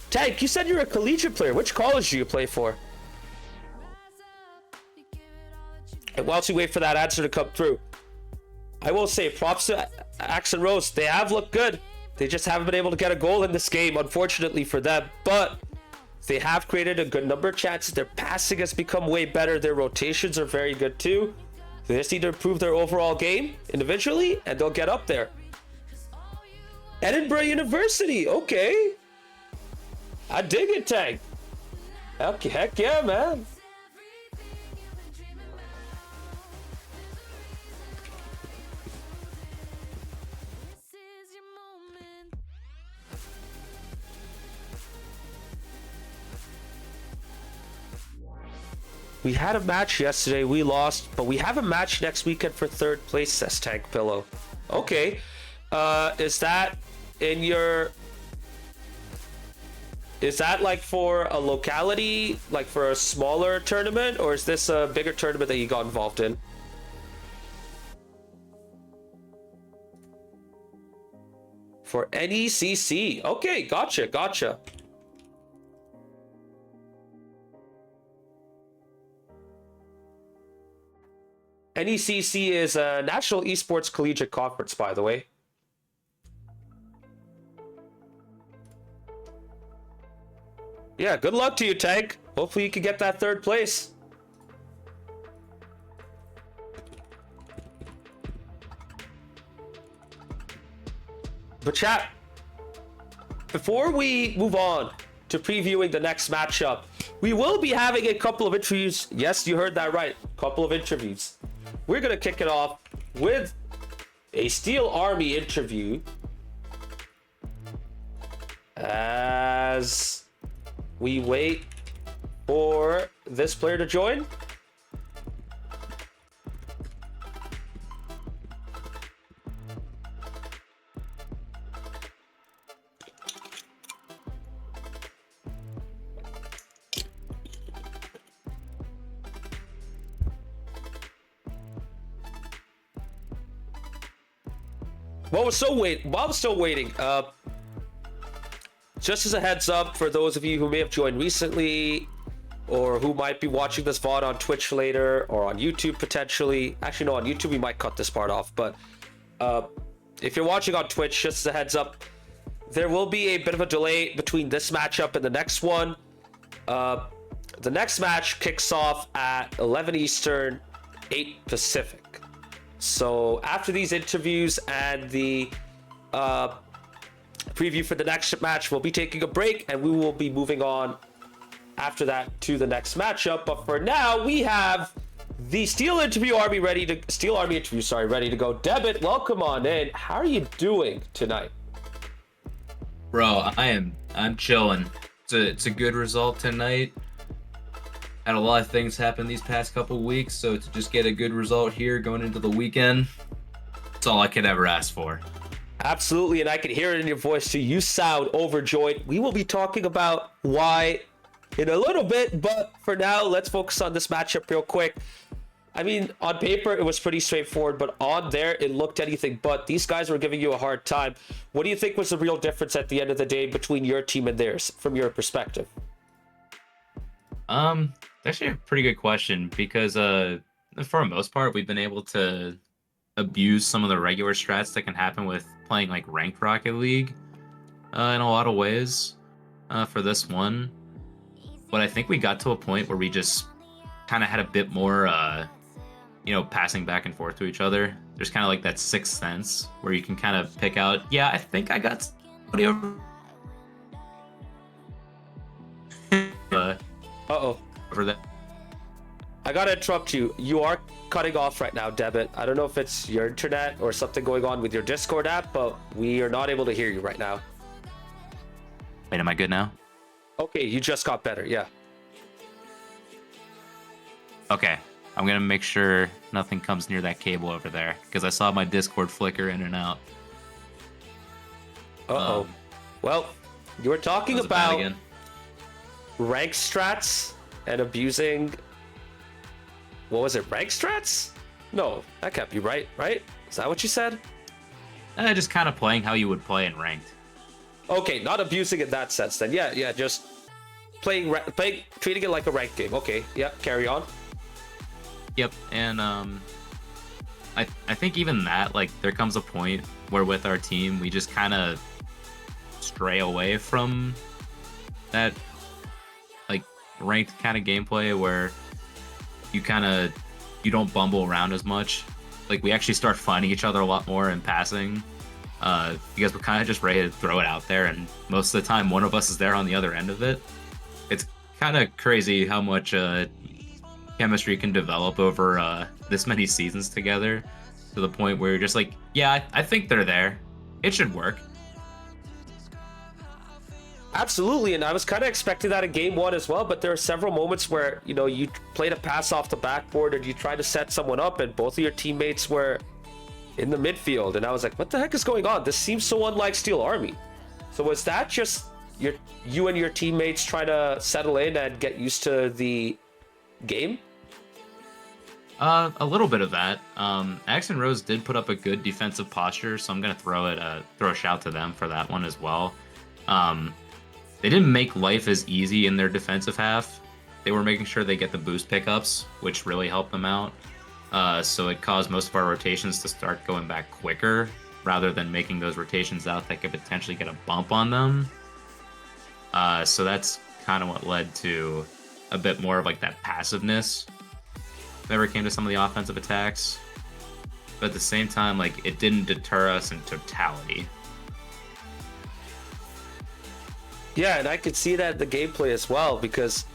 Tank, you said you're a collegiate player. Which college do you play for? And whilst you wait for that answer to come through, I will say props to Axe and Rose. They have looked good. They just haven't been able to get a goal in this game, unfortunately for them. But they have created a good number of chances. Their passing has become way better. Their rotations are very good too. They just need to improve their overall game individually, and they'll get up there. Edinburgh University, okay. I dig it, Tank. Heck yeah, man. We had a match yesterday, we lost, but we have a match next weekend for third place, says Tank Pillow. Okay. Is that in your... Is that like for a locality, like for a smaller tournament, or is this a bigger tournament that you got involved in? For NECC. Okay, gotcha. NECC is a National Esports Collegiate Conference, by the way. Yeah, good luck to you, Tank. Hopefully you can get that third place. But chat, before we move on to previewing the next matchup, we will be having a couple of interviews. Yes, you heard that right. A couple of interviews. We're going to kick it off with a Steel Army interview as we wait for this player to join. While we're still waiting, just as a heads up for those of you who may have joined recently or who might be watching this VOD on Twitch later or on YouTube potentially. Actually, no, on YouTube we might cut this part off, but if you're watching on Twitch, just as a heads up, there will be a bit of a delay between this matchup and the next one. The next match kicks off at 11 Eastern, 8 Pacific. So after these interviews and the preview for the next match, we'll be taking a break and we will be moving on after that to the next matchup. But for now, we have the Steel Army ready to go. Debit, welcome on in. How are you doing tonight? Bro, I'm chilling. It's a good result tonight. Had a lot of things happen these past couple weeks, so to just get a good result here going into the weekend, that's all I could ever ask for. Absolutely, and I can hear it in your voice too. You sound overjoyed. We will be talking about why in a little bit, but for now, let's focus on this matchup real quick. I mean, on paper, it was pretty straightforward, but on there, it looked anything but. These guys were giving you a hard time. What do you think was the real difference at the end of the day between your team and theirs, from your perspective? Actually a pretty good question because for the most part we've been able to abuse some of the regular strats that can happen with playing like ranked Rocket League in a lot of ways for this one. But I think we got to a point where we just kind of had a bit more passing back and forth to each other. There's kind of like that sixth sense where you can kind of pick out, yeah, I think I got somebody over. Uh-oh. For that. I gotta interrupt you. You are cutting off right now, Debit. I don't know if it's your internet or something going on with your Discord app, but we are not able to hear you right now. Wait, am I good now? Okay, you just got better, yeah. Okay, I'm gonna make sure nothing comes near that cable over there because I saw my Discord flicker in and out. Uh-oh. Well, you were talking about rank strats and abusing, what was it, rank strats? No, that can't be right? Is that what you said? Just kind of playing how you would play in ranked. Okay, not abusing in that sense then. Yeah, just playing, treating it like a ranked game. Okay, yeah, carry on. Yep, and I think even that, like, there comes a point where with our team we just kind of stray away from that like ranked kind of gameplay where you don't bumble around as much. Like we actually start finding each other a lot more in passing. Because we're kind of just ready to throw it out there, and most of the time one of us is there on the other end of it. It's kind of crazy how much chemistry can develop over this many seasons together, to the point where you're just like, yeah, I think they're there. It should work. Absolutely, and I was kind of expecting that in game one as well, but there are several moments where, you know, you played a pass off the backboard and you tried to set someone up and both of your teammates were in the midfield, and I was like, what the heck is going on? This seems so unlike Steel Army. So was that just you and your teammates trying to settle in and get used to the game? A little bit of that. Axe and Rose did put up a good defensive posture, so I'm gonna throw a shout to them for that one as well. They didn't make life as easy in their defensive half. They were making sure they get the boost pickups, which really helped them out. So it caused most of our rotations to start going back quicker, rather than making those rotations out that could potentially get a bump on them. So that's kind of what led to a bit more of like that passiveness whenever it came to some of the offensive attacks. But at the same time, like, it didn't deter us in totality. Yeah, and I could see that in the gameplay as well, because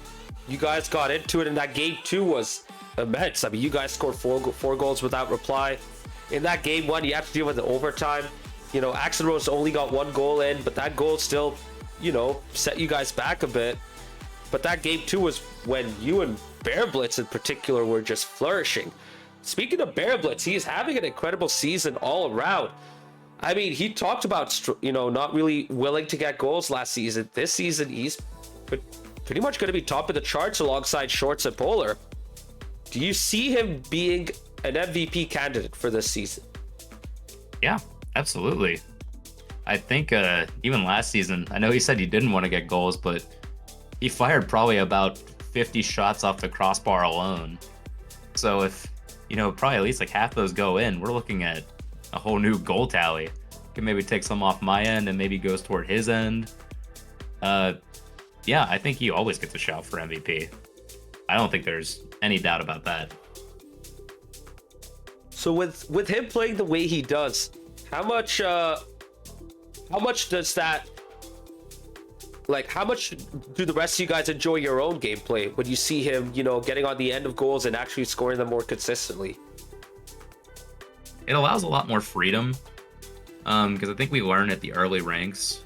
you guys got into it, and that game two was immense. I mean, you guys scored four goals without reply. In that game one, you have to deal with the overtime. You know, Axel Rose only got one goal in, but that goal still, you know, set you guys back a bit. But that game two was when you and Bear Blitz in particular were just flourishing. Speaking of Bear Blitz, he is having an incredible season all around. I mean, he talked about, you know, not really willing to get goals last season. This season, he's pretty much going to be top of the charts alongside Shorts and Polar. Do you see him being an MVP candidate for this season? Yeah, absolutely. I think even last season, I know he said he didn't want to get goals, but he fired probably about 50 shots off the crossbar alone. So if, you know, probably at least like half those go in, we're looking at a whole new goal tally. Can maybe take some off my end and maybe goes toward his end. Yeah, I think he always gets a shout for MVP. I don't think there's any doubt about that. So with him playing the way he does, how much does that, like, how much do the rest of you guys enjoy your own gameplay when you see him, you know, getting on the end of goals and actually scoring them more consistently? It allows a lot more freedom, because I think we learn at the early ranks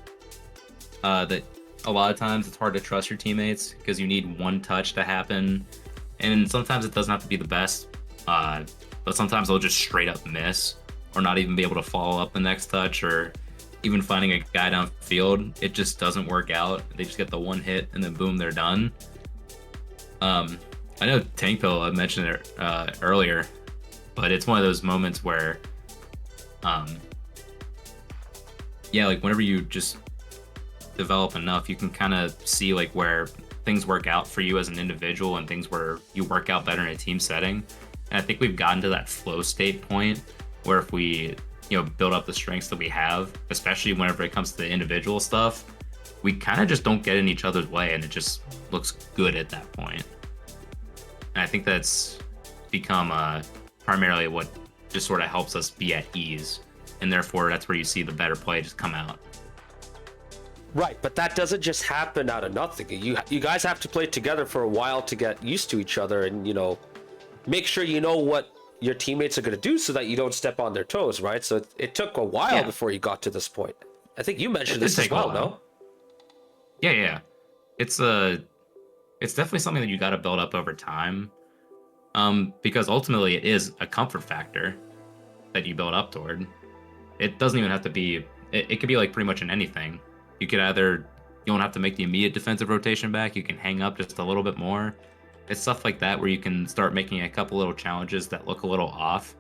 that a lot of times it's hard to trust your teammates because you need one touch to happen, and sometimes it doesn't have to be the best, but sometimes they'll just straight up miss or not even be able to follow up the next touch, or even finding a guy downfield, it just doesn't work out. They just get the one hit and then boom, they're done. I know Tank Pill, I mentioned it earlier, but it's one of those moments where, yeah, like whenever you just develop enough, you can kind of see like where things work out for you as an individual and things where you work out better in a team setting. And I think we've gotten to that flow state point where if we, you know, build up the strengths that we have, especially whenever it comes to the individual stuff, we kind of just don't get in each other's way, and it just looks good at that point. And I think that's become primarily what just sort of helps us be at ease, and therefore that's where you see the better play just come out. Right, but that doesn't just happen out of nothing. You guys have to play together for a while to get used to each other, and, you know, make sure you know what your teammates are going to do so that you don't step on their toes, right? So it took a while before you got to this point. I think you mentioned this as well, no? Yeah. It's definitely something that you got to build up over time, because ultimately it is a comfort factor that you build up toward. It doesn't even have to be. It could be like pretty much in anything. You could either, you don't have to make the immediate defensive rotation back. You can hang up just a little bit more. It's stuff like that where you can start making a couple little challenges that look a little off,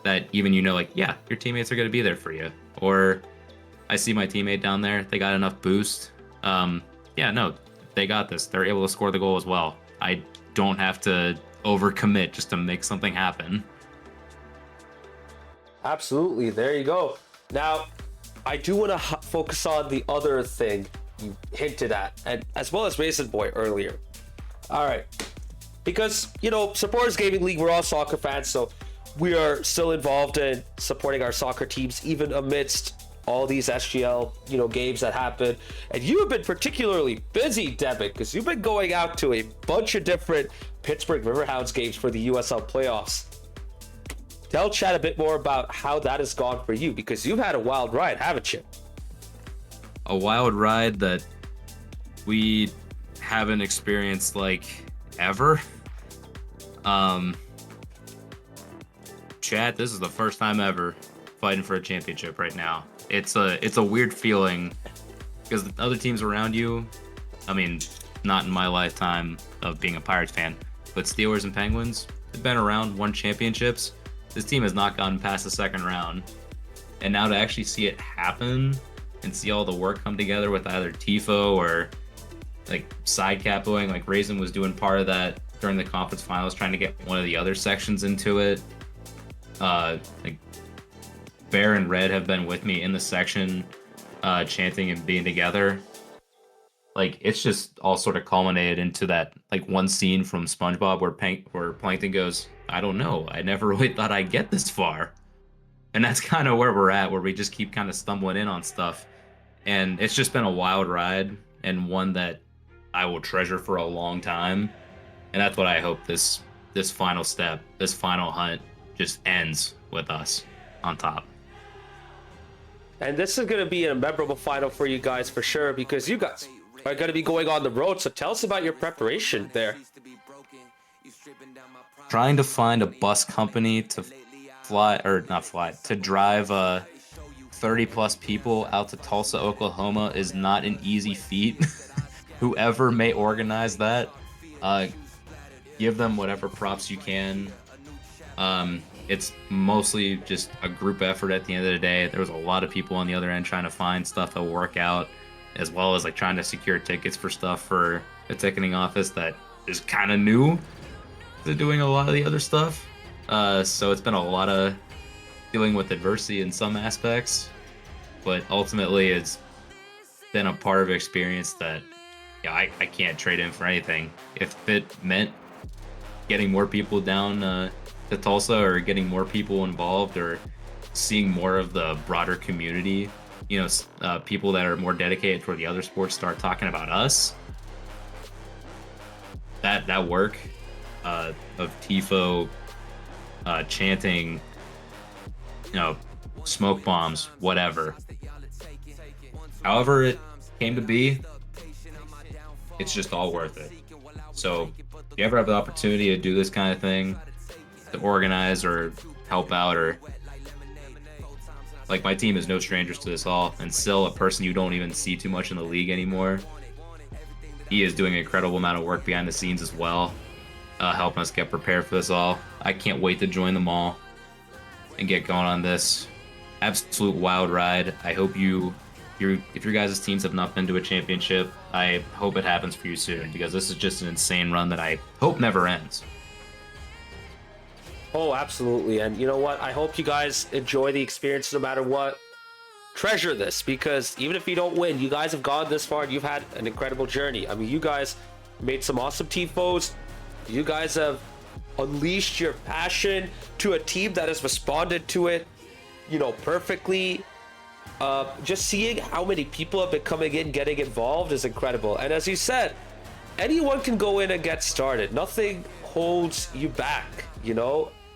that even, you know, like, yeah, your teammates are going to be there for you. Or I see my teammate down there, they got enough boost. Yeah, no, they got this. They're able to score the goal as well. I don't have to overcommit just to make something happen. Absolutely. There you go. Now, I do want to focus on the other thing you hinted at, and as well as Raisin Boy earlier. All right. Because, Supporters Gaming League, we're all soccer fans, so we are still involved in supporting our soccer teams, even amidst all these SGL, games that happen. And you have been particularly busy, Devin, because you've been going out to a bunch of different Pittsburgh Riverhounds games for the USL playoffs. Tell Chad a bit more about how that has gone for you, because you've had a wild ride, haven't you? A wild ride that we haven't experienced like ever. Chad, this is the first time ever fighting for a championship right now. It's a weird feeling because the other teams around you, I mean, not in my lifetime of being a Pirates fan, but Steelers and Penguins have been around, won championships. This team has not gotten past the second round. And now to actually see it happen and see all the work come together with either Tifo or like side capoing, like Raisin was doing part of that during the conference finals, trying to get one of the other sections into it. Like Bear and Red have been with me in the section, chanting and being together. Like it's just all sort of culminated into that like one scene from SpongeBob where Plankton goes, "I don't know, I never really thought I'd get this far." And that's kind of where we're at, where we just keep kind of stumbling in on stuff. And it's just been a wild ride and one that I will treasure for a long time. And that's what I hope this final step, this final hunt just ends with us on top. And this is going to be a memorable final for you guys for sure, because you guys are going to be going on the road. So tell us about your preparation there. Trying to find a bus company to drive 30 plus people out to Tulsa, Oklahoma is not an easy feat. Whoever may organize that, give them whatever props you can. It's mostly just a group effort at the end of the day. There was a lot of people on the other end trying to find stuff to work out, as well as like trying to secure tickets for stuff for a ticketing office that is kind of new to doing a lot of the other stuff. So it's been a lot of dealing with adversity in some aspects, but ultimately it's been a part of experience that I can't trade in for anything. If it meant getting more people down to Tulsa or getting more people involved or seeing more of the broader community, people that are more dedicated toward the other sports start talking about us, that work of Tifo chanting, smoke bombs, whatever. However it came to be, it's just all worth it. So if you ever have the opportunity to do this kind of thing, to organize or help out, or like my team is no strangers to this all, and still a person you don't even see too much in the league anymore. He is doing an incredible amount of work behind the scenes as well, helping us get prepared for this all. I can't wait to join them all and get going on this absolute wild ride. I hope if your guys' teams have not been to a championship, I hope it happens for you soon, because this is just an insane run that I hope never ends. Oh, absolutely. And you know what? I hope you guys enjoy the experience no matter what. Treasure this, because even if you don't win, you guys have gone this far and you've had an incredible journey. I mean, you guys made some awesome tifos. You guys have unleashed your passion to a team that has responded to it, perfectly. Just seeing how many people have been coming in, getting involved is incredible. And as you said, anyone can go in and get started. Nothing holds you back,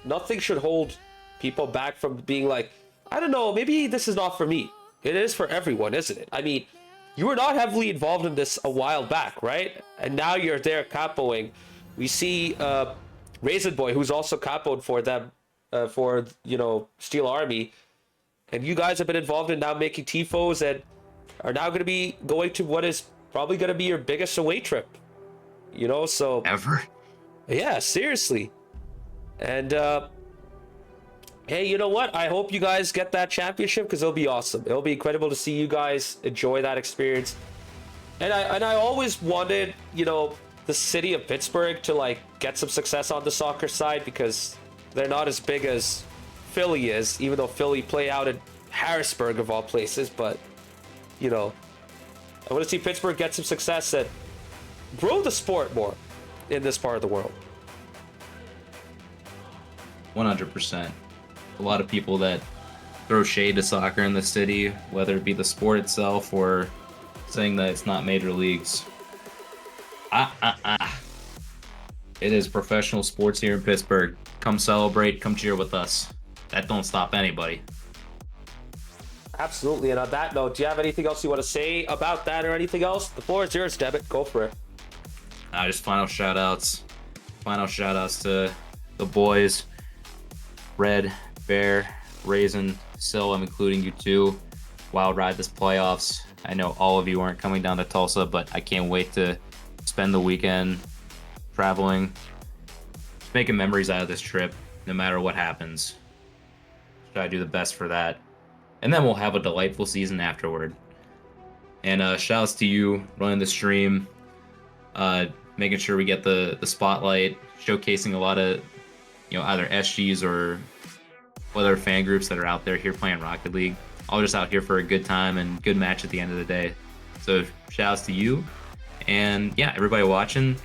Nothing should hold people back from being like, I don't know, maybe this is not for me. It is for everyone, isn't it? I mean, you were not heavily involved in this a while back, right? And now you're there capoing. We see Raisin Boy, who's also capoed for them, for Steel Army. And you guys have been involved in now making tifos and are now going to be going to what is probably going to be your biggest away trip. So... Ever? Yeah, seriously. And, hey, you know what? I hope you guys get that championship, because it'll be awesome. It'll be incredible to see you guys enjoy that experience. And I always wanted, the city of Pittsburgh to, get some success on the soccer side, because they're not as big as Philly is, even though Philly play out in Harrisburg of all places. But, you know, I want to see Pittsburgh get some success and grow the sport more in this part of the world. 100%. A lot of people that throw shade to soccer in the city, whether it be the sport itself or saying that it's not major leagues. It is professional sports here in Pittsburgh. Come celebrate, come cheer with us. That don't stop anybody. Absolutely. And on that note, do you have anything else you want to say about that or anything else? The floor is yours, Debit. Go for it. Just final shout outs. Final shout outs to the boys. Red, Bear, Raisin, Sil, I'm including you too. Wild ride this playoffs. I know all of you aren't coming down to Tulsa, but I can't wait to spend the weekend traveling, just making memories out of this trip, no matter what happens. Try to do the best for that. And then we'll have a delightful season afterward. And shouts to you running the stream, making sure we get the spotlight, showcasing a lot of, you know, either SGs or other fan groups that are out there here playing Rocket League. All just out here for a good time and good match at the end of the day. So shouts to you. And yeah, everybody watching,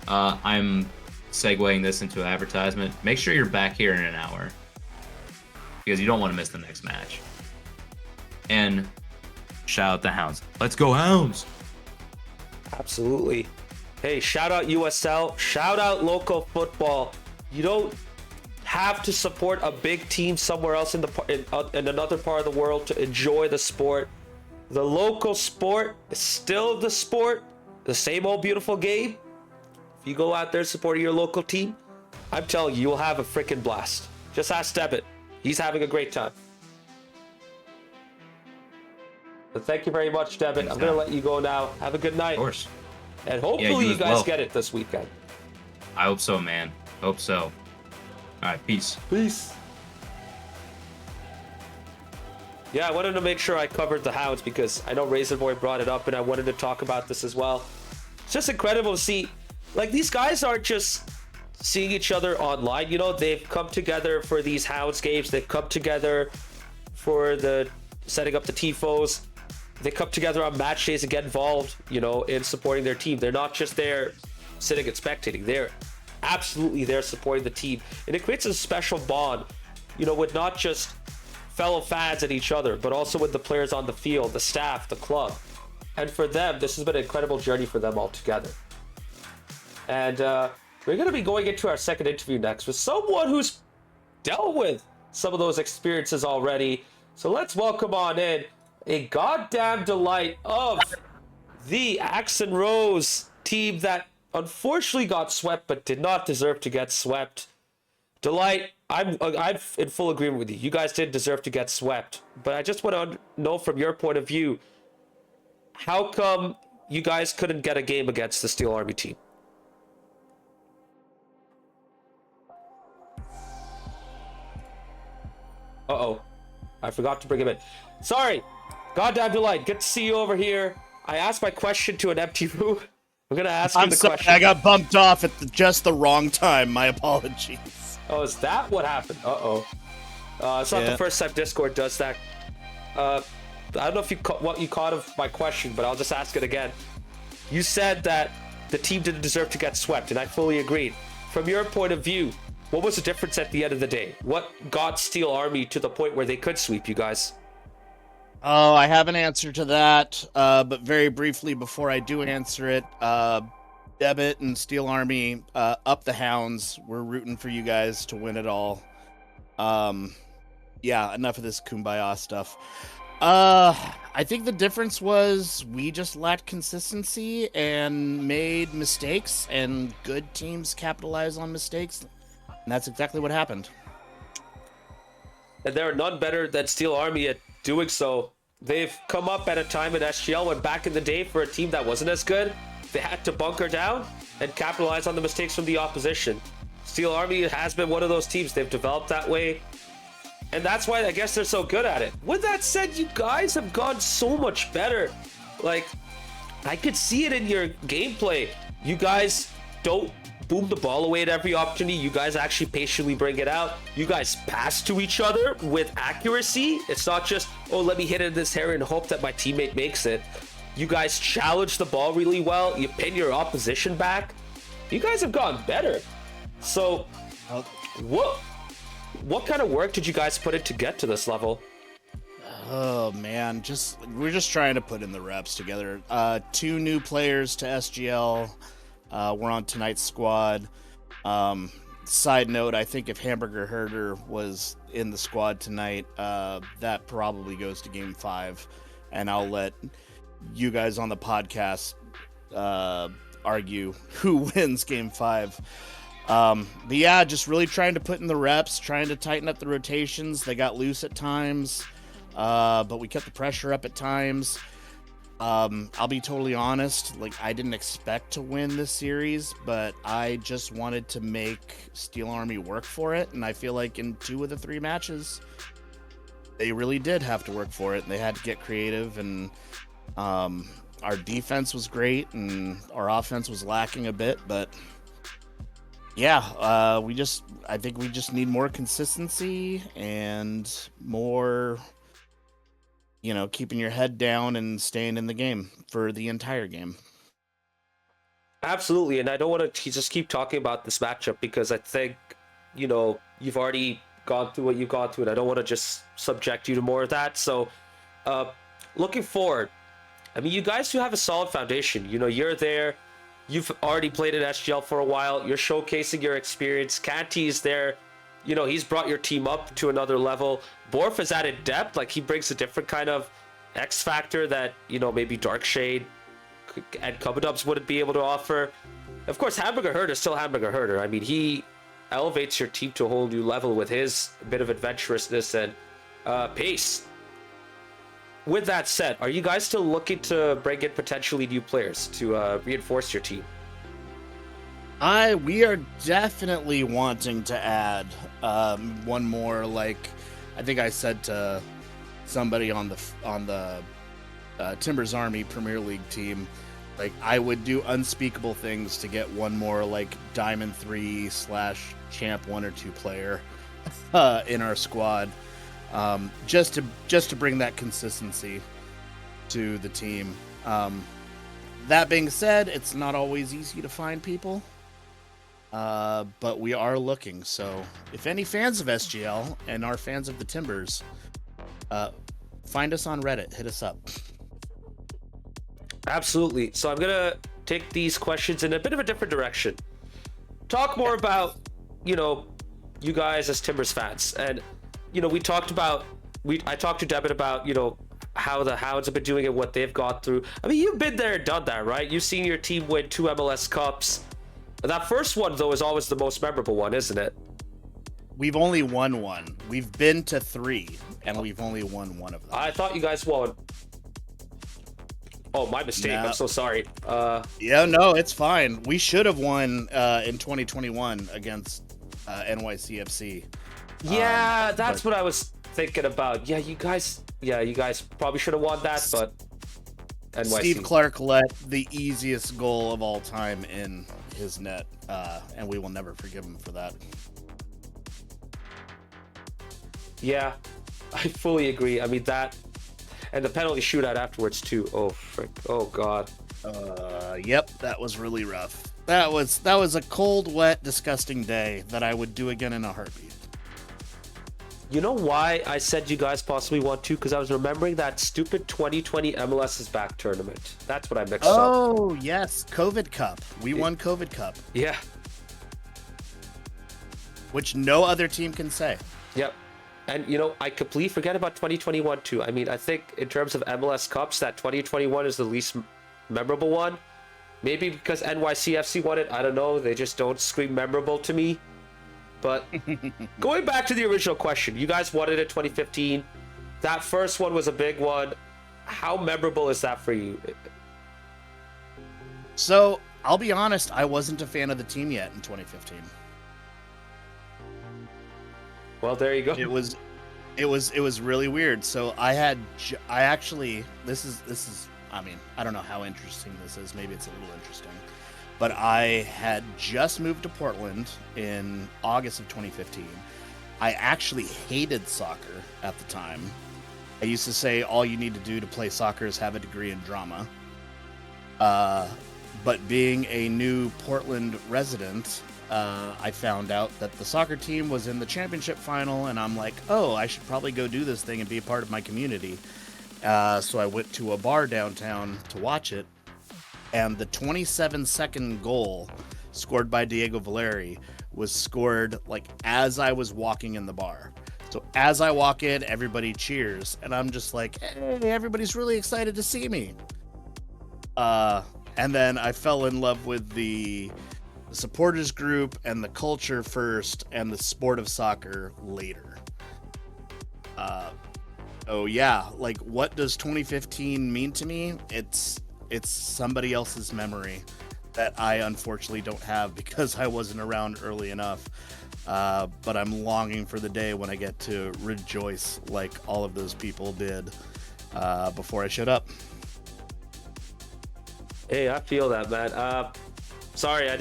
I'm segueing this into an advertisement. Make sure you're back here in an hour because you don't want to miss the next match. And shout out the Hounds. Let's go Hounds! Absolutely. Hey, shout out USL. Shout out local football. You don't have to support a big team somewhere else in another part of the world to enjoy the sport. The local sport is still the sport, the same old beautiful game. If you go out there supporting your local team, I'm telling you, you'll have a freaking blast. Just ask Debit. He's having a great time. But thank you very much, Debit. I'm going to let you go now. Have a good night. Of course. And hopefully you guys get it this weekend. I hope so, man. Hope so. All right, peace. Peace. Yeah, I wanted to make sure I covered the Hounds because I know Razor Boy brought it up and I wanted to talk about this as well. It's just incredible to see, like, these guys aren't just seeing each other online, you know, they've come together for these Hounds games, they've come together for the setting up the TIFOs, they come together on match days and get involved, you know, in supporting their team. They're not just there sitting and spectating, they're absolutely there supporting the team, and it creates a special bond, you know, with not just fellow fans and each other, but also with the players on the field, the staff, the club. And for them, this has been an incredible journey for them all together. And we're going to be going into our second interview next with someone who's dealt with some of those experiences already. So let's welcome on in a goddamn delight of the Axe and Rose team that unfortunately got swept but did not deserve to get swept. Delight, I'm in full agreement with you. You guys didn't deserve to get swept, but I just want to know from your point of view, how come you guys couldn't get a game against the Steel Army team? Uh-oh. I forgot to bring him in. Sorry. Goddamn Delight. Good to see you over here. I asked my question to an empty room. I'm going to ask you the question. I got bumped off at just the wrong time. My apologies. Oh, is that what happened? Uh-oh. It's not the first time Discord does that. I don't know if what you caught of my question, but I'll just ask it again. You said that the team didn't deserve to get swept, and I fully agreed. From your point of view, what was the difference at the end of the day? What got Steel Army to the point where they could sweep you guys? Oh, I have an answer to that, but very briefly before I do answer it, Debit and Steel Army, up the Hounds. We're rooting for you guys to win it all. Yeah, enough of this kumbaya stuff. I think the difference was we just lacked consistency and made mistakes, and good teams capitalize on mistakes, and that's exactly what happened. And there are none better than Steel Army at doing so. They've come up at a time in SGL when back in the day for a team that wasn't as good, they had to bunker down and capitalize on the mistakes from the opposition. Steel Army has been one of those teams. They've developed that way, and that's why I guess they're so good at it. With that said, you guys have gone so much better. Like, I could see it in your gameplay. You guys don't boom the ball away at every opportunity. You guys actually patiently bring it out. You guys pass to each other with accuracy. It's not just, oh, let me hit it in this area and hope that my teammate makes it. You guys challenge the ball really well. You pin your opposition back. You guys have gotten better. So, what kind of work did you guys put in to get to this level? Oh man, we're just trying to put in the reps together. 2 new players to SGL. We're on tonight's squad. Side note, I think if Hamburger Herder was in the squad tonight, that probably goes to game 5, and I'll let you guys on the podcast argue who wins game 5. But yeah, just really trying to put in the reps, trying to tighten up the rotations. They got loose at times, but we kept the pressure up at times. I'll be totally honest, like, I didn't expect to win this series, but I just wanted to make Steel Army work for it, and I feel like in 2 of the 3 matches, they really did have to work for it, and they had to get creative, and our defense was great, and our offense was lacking a bit, but yeah, I think we just need more consistency and more, keeping your head down and staying in the game for the entire game. Absolutely, and I don't want to just keep talking about this matchup because I think, you've already gone through what you've gone through, and I don't want to just subject you to more of that. So, looking forward, I mean, you guys do have a solid foundation. You're there. You've already played in SGL for a while. You're showcasing your experience. Canty's there. He's brought your team up to another level. Borf has added depth. Like, he brings a different kind of X factor that, maybe Darkshade and Cubadubs wouldn't be able to offer. Of course, Hamburger Herder is still Hamburger Herder. I mean, he elevates your team to a whole new level with his bit of adventurousness and pace. With that said, are you guys still looking to bring in potentially new players to reinforce your team? We are definitely wanting to add one more. Like, I think I said to somebody on the Timbers Army Premier League team, like, I would do unspeakable things to get one more, like, Diamond 3 / Champ 1 or 2 player in our squad. Just to bring that consistency to the team. That being said, it's not always easy to find people, but we are looking. So if any fans of SGL and are fans of the Timbers, find us on Reddit, hit us up. Absolutely. So I'm gonna take these questions in a bit of a different direction. Talk more about, you guys as Timbers fans. And we talked about, I talked to Debit about, how the Hounds have been doing and what they've gone through. I mean, you've been there and done that, right? You've seen your team win 2 MLS Cups. That first one, though, is always the most memorable one, isn't it? We've only won 1. We've been to 3, and we've only won 1 of them. I thought you guys won. Oh, my mistake. No. I'm so sorry. Yeah, no, it's fine. We should have won in 2021 against NYCFC. Yeah, that's what I was thinking about. Yeah, you guys probably should have won that, but NYC. Steve Clark let the easiest goal of all time in his net, and we will never forgive him for that. Yeah, I fully agree. I mean, that, and the penalty shootout afterwards too. Oh frick! Oh god. Yep, that was really rough. That was a cold, wet, disgusting day that I would do again in a heartbeat. You know why I said you guys possibly won too? Because I was remembering that stupid 2020 MLS is back tournament. That's what I mixed up. Oh yes, COVID Cup. We won COVID Cup, Yeah. which no other team can say. Yep. And I completely forget about 2021 too. I mean, I think in terms of MLS Cups, that 2021 is the least memorable one. Maybe because NYCFC won it. I don't know. They just don't scream memorable to me. But going back to the original question, you guys won it in 2015. That first one was a big one. How memorable is that for you? So I'll be honest, I wasn't a fan of the team yet in 2015. Well, there you go. It was really weird. So I actually, this is I mean, I don't know how interesting this is. Maybe it's a little interesting. but I had just moved to Portland in August of 2015. I actually hated soccer at the time. I used to say all you need to do to play soccer is have a degree in drama. But being a new Portland resident, I found out that the soccer team was in the championship final, and I'm like, oh, I should probably go do this thing and be a part of my community. So I went to a bar downtown to watch it, and the 27-second goal scored by Diego Valeri was scored like as I was walking in the bar. So as I walk in, everybody cheers, and I'm just like, hey, everybody's really excited to see me. And then I fell in love with the supporters group and the culture first and the sport of soccer later. Oh yeah, like what does 2015 mean to me? It's somebody else's memory that I unfortunately don't have because I wasn't around early enough. But I'm longing for the day when I get to rejoice like all of those people did before I showed up. Hey, I feel that, man. Sorry, I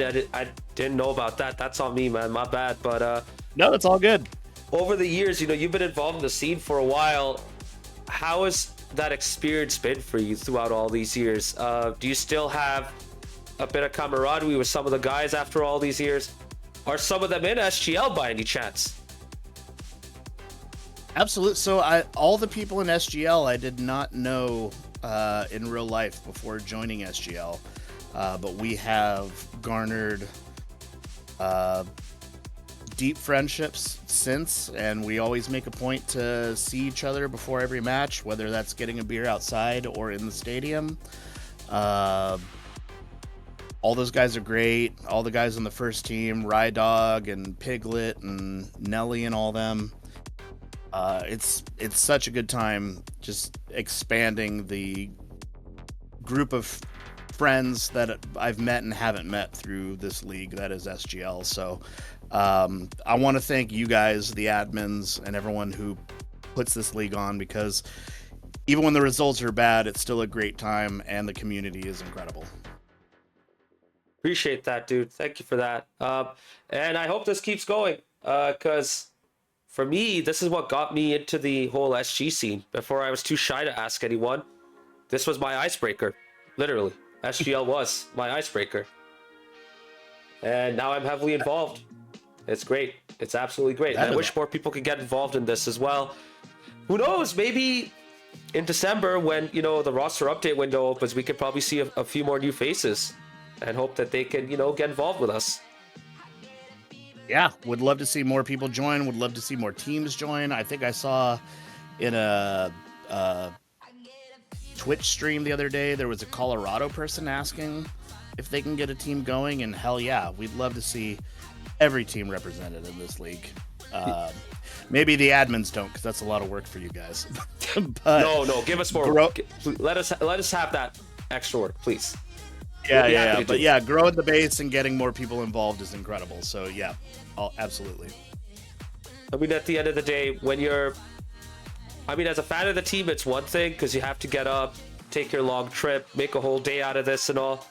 didn't know about that. That's on me, man. My bad. But No, it's all good. over the years, you've been involved in the scene for a while. How has that experience been for you throughout all these years? Do you still have a bit of camaraderie with some of the guys after all these years? Are some of them in SGL by any chance? Absolutely. So all the people in SGL I did not know in real life before joining SGL, but we have garnered deep friendships since, and we always make a point to see each other before every match, whether that's getting a beer outside or in the stadium. All those guys are great. All the guys on the first team, Rye Dog and Piglet and Nelly and all them. It's such a good time just expanding the group of friends that I've met and haven't met through this league that is SGL. So I want to thank you guys, the admins, and everyone who puts this league on, because even when the results are bad, it's still a great time and the community is incredible. Appreciate that, dude. Thank you for that. And I hope this keeps going, because for me, this is what got me into the whole SG scene. Before I was too shy to ask anyone, this was my icebreaker. Literally, SGL was my icebreaker. And now I'm heavily involved. It's great. It's absolutely great. And I wish more people could get involved in this as well. Who knows? Maybe in December, when the roster update window opens, we could probably see a few more new faces, and hope that they can get involved with us. Yeah, would love to see more people join. Would love to see more teams join. I think I saw in a Twitch stream the other day, there was a Colorado person asking if they can get a team going, and hell yeah, we'd love to see every team represented in this league. Maybe the admins don't, because that's a lot of work for you guys. But no, give us more. Let us have that extra work, please. Yeah. But yeah, growing the base and getting more people involved is incredible. So yeah, absolutely. I mean, at the end of the day, as a fan of the team, it's one thing, because you have to get up, take your long trip, make a whole day out of this and all.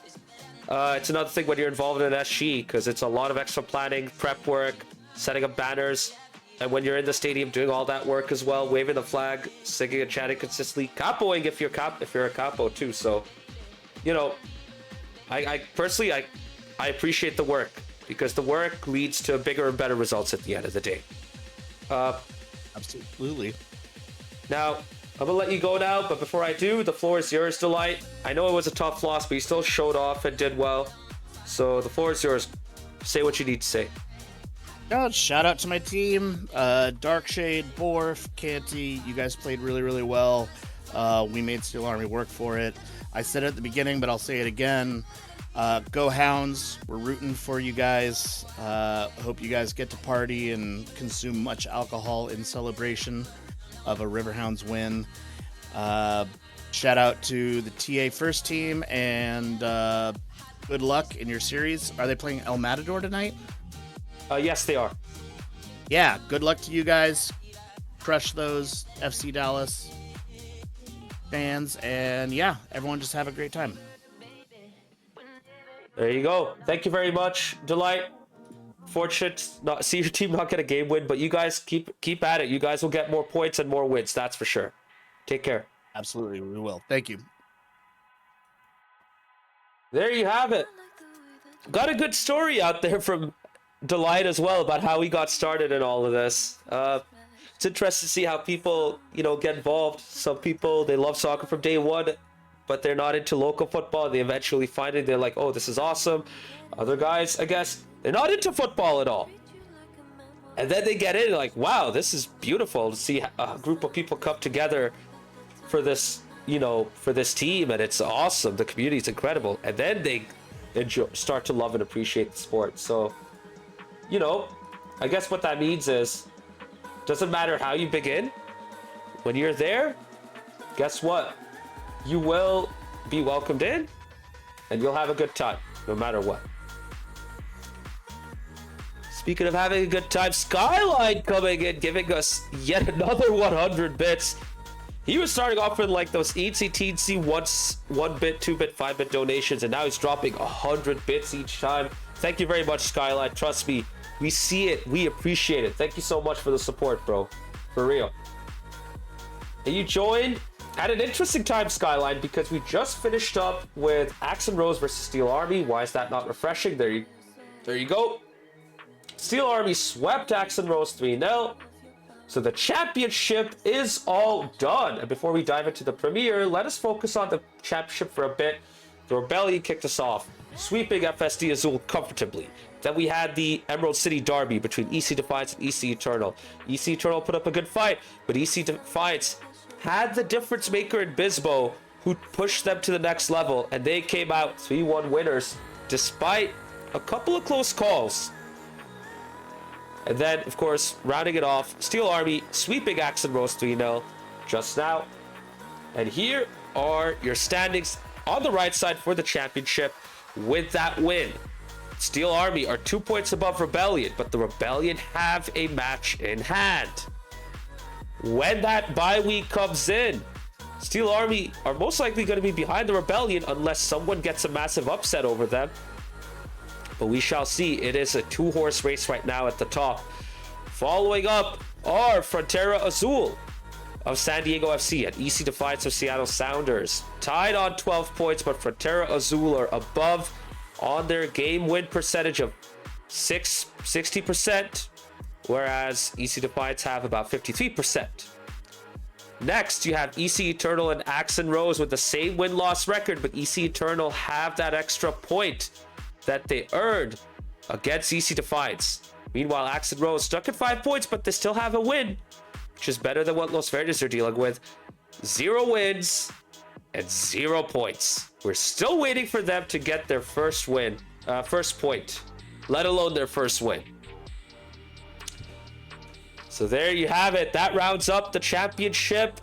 It's another thing when you're involved in an SG, because it's a lot of extra planning, prep work, setting up banners, and when you're in the stadium doing all that work as well, waving the flag, singing and chanting consistently, capoing if you're a capo too. So, I personally appreciate the work, because the work leads to bigger and better results at the end of the day. Absolutely. Now, I'm gonna let you go now, but before I do, the floor is yours, Delight. I know it was a tough loss, but you still showed off and did well. So the floor is yours. Say what you need to say. Shout out to my team, Darkshade, Borf, Canty. You guys played really, really well. We made Steel Army work for it. I said it at the beginning, but I'll say it again. Go Hounds. We're rooting for you guys. Hope you guys get to party and consume much alcohol in celebration of a Riverhounds win. Shout out to the TA first team, and good luck in your series. Are they playing El Matador tonight? Yes, they are. Yeah, good luck to you guys. Crush those FC Dallas fans, and yeah, everyone just have a great time. There you go. Thank you very much, Delight. Fortunate not see your team not get a game win, but you guys keep at it. You guys will get more points and more wins, that's for sure. Take care. Absolutely, we will. Thank you. There you have it. Got a good story out there from Delight as well about how he got started in all of this. It's interesting to see how people, get involved. Some people, they love soccer from day one, but they're not into local football. They eventually find it. They're like, oh, this is awesome. Other guys, I guess, they're not into football at all. And then they get in like, wow, this is beautiful to see a group of people come together for this, for this team. And it's awesome. The community is incredible. And then they start to love and appreciate the sport. So, I guess what that means is, doesn't matter how you begin, when you're there, guess what? You will be welcomed in and you'll have a good time no matter what. Speaking of having a good time, Skyline coming in, giving us yet another 100 bits. He was starting off with like those eensy teensy 1 bit, 2 bit, 5 bit donations, and now he's dropping 100 bits each time. Thank you very much, Skyline. Trust me, we see it, we appreciate it. Thank you so much for the support, bro. For real. And you joined at an interesting time, Skyline, because we just finished up with Axe and Rose versus Steel Army. Why is that not refreshing? There you go. Steel Army swept Axe and Rose 3-0. So the championship is all done. And before we dive into the premiere, let us focus on the championship for a bit. The Rebellion kicked us off, sweeping FSD Azul comfortably. Then we had the Emerald City Derby between EC Defiance and EC Eternal. EC Eternal put up a good fight, but EC Defiance had the difference maker in Bisbo, who pushed them to the next level, and they came out 3-1 winners, despite a couple of close calls. And then, of course, rounding it off, Steel Army sweeping Axe and Rose 3-0 just now. And here are your standings on the right side for the championship with that win. Steel Army are 2 points above Rebellion, but the Rebellion have a match in hand. When that bye week comes in, Steel Army are most likely going to be behind the Rebellion unless someone gets a massive upset over them. But we shall see. It is a 2-horse race right now at the top. Following up are Frontera Azul of San Diego FC and EC Defiance of Seattle Sounders. Tied on 12 points, but Frontera Azul are above on their game win percentage of 60%, whereas EC Defiance have about 53%. Next, you have EC Eternal and Axe and Rose with the same win-loss record, but EC Eternal have that extra point that they earned against EC Defiance. Meanwhile, Axe and Rose stuck at 5 points, but they still have a win, which is better than what Los Verdes are dealing with. 0 wins and 0 points. We're still waiting for them to get their first point, let alone their first win. So there you have it. That rounds up the championship.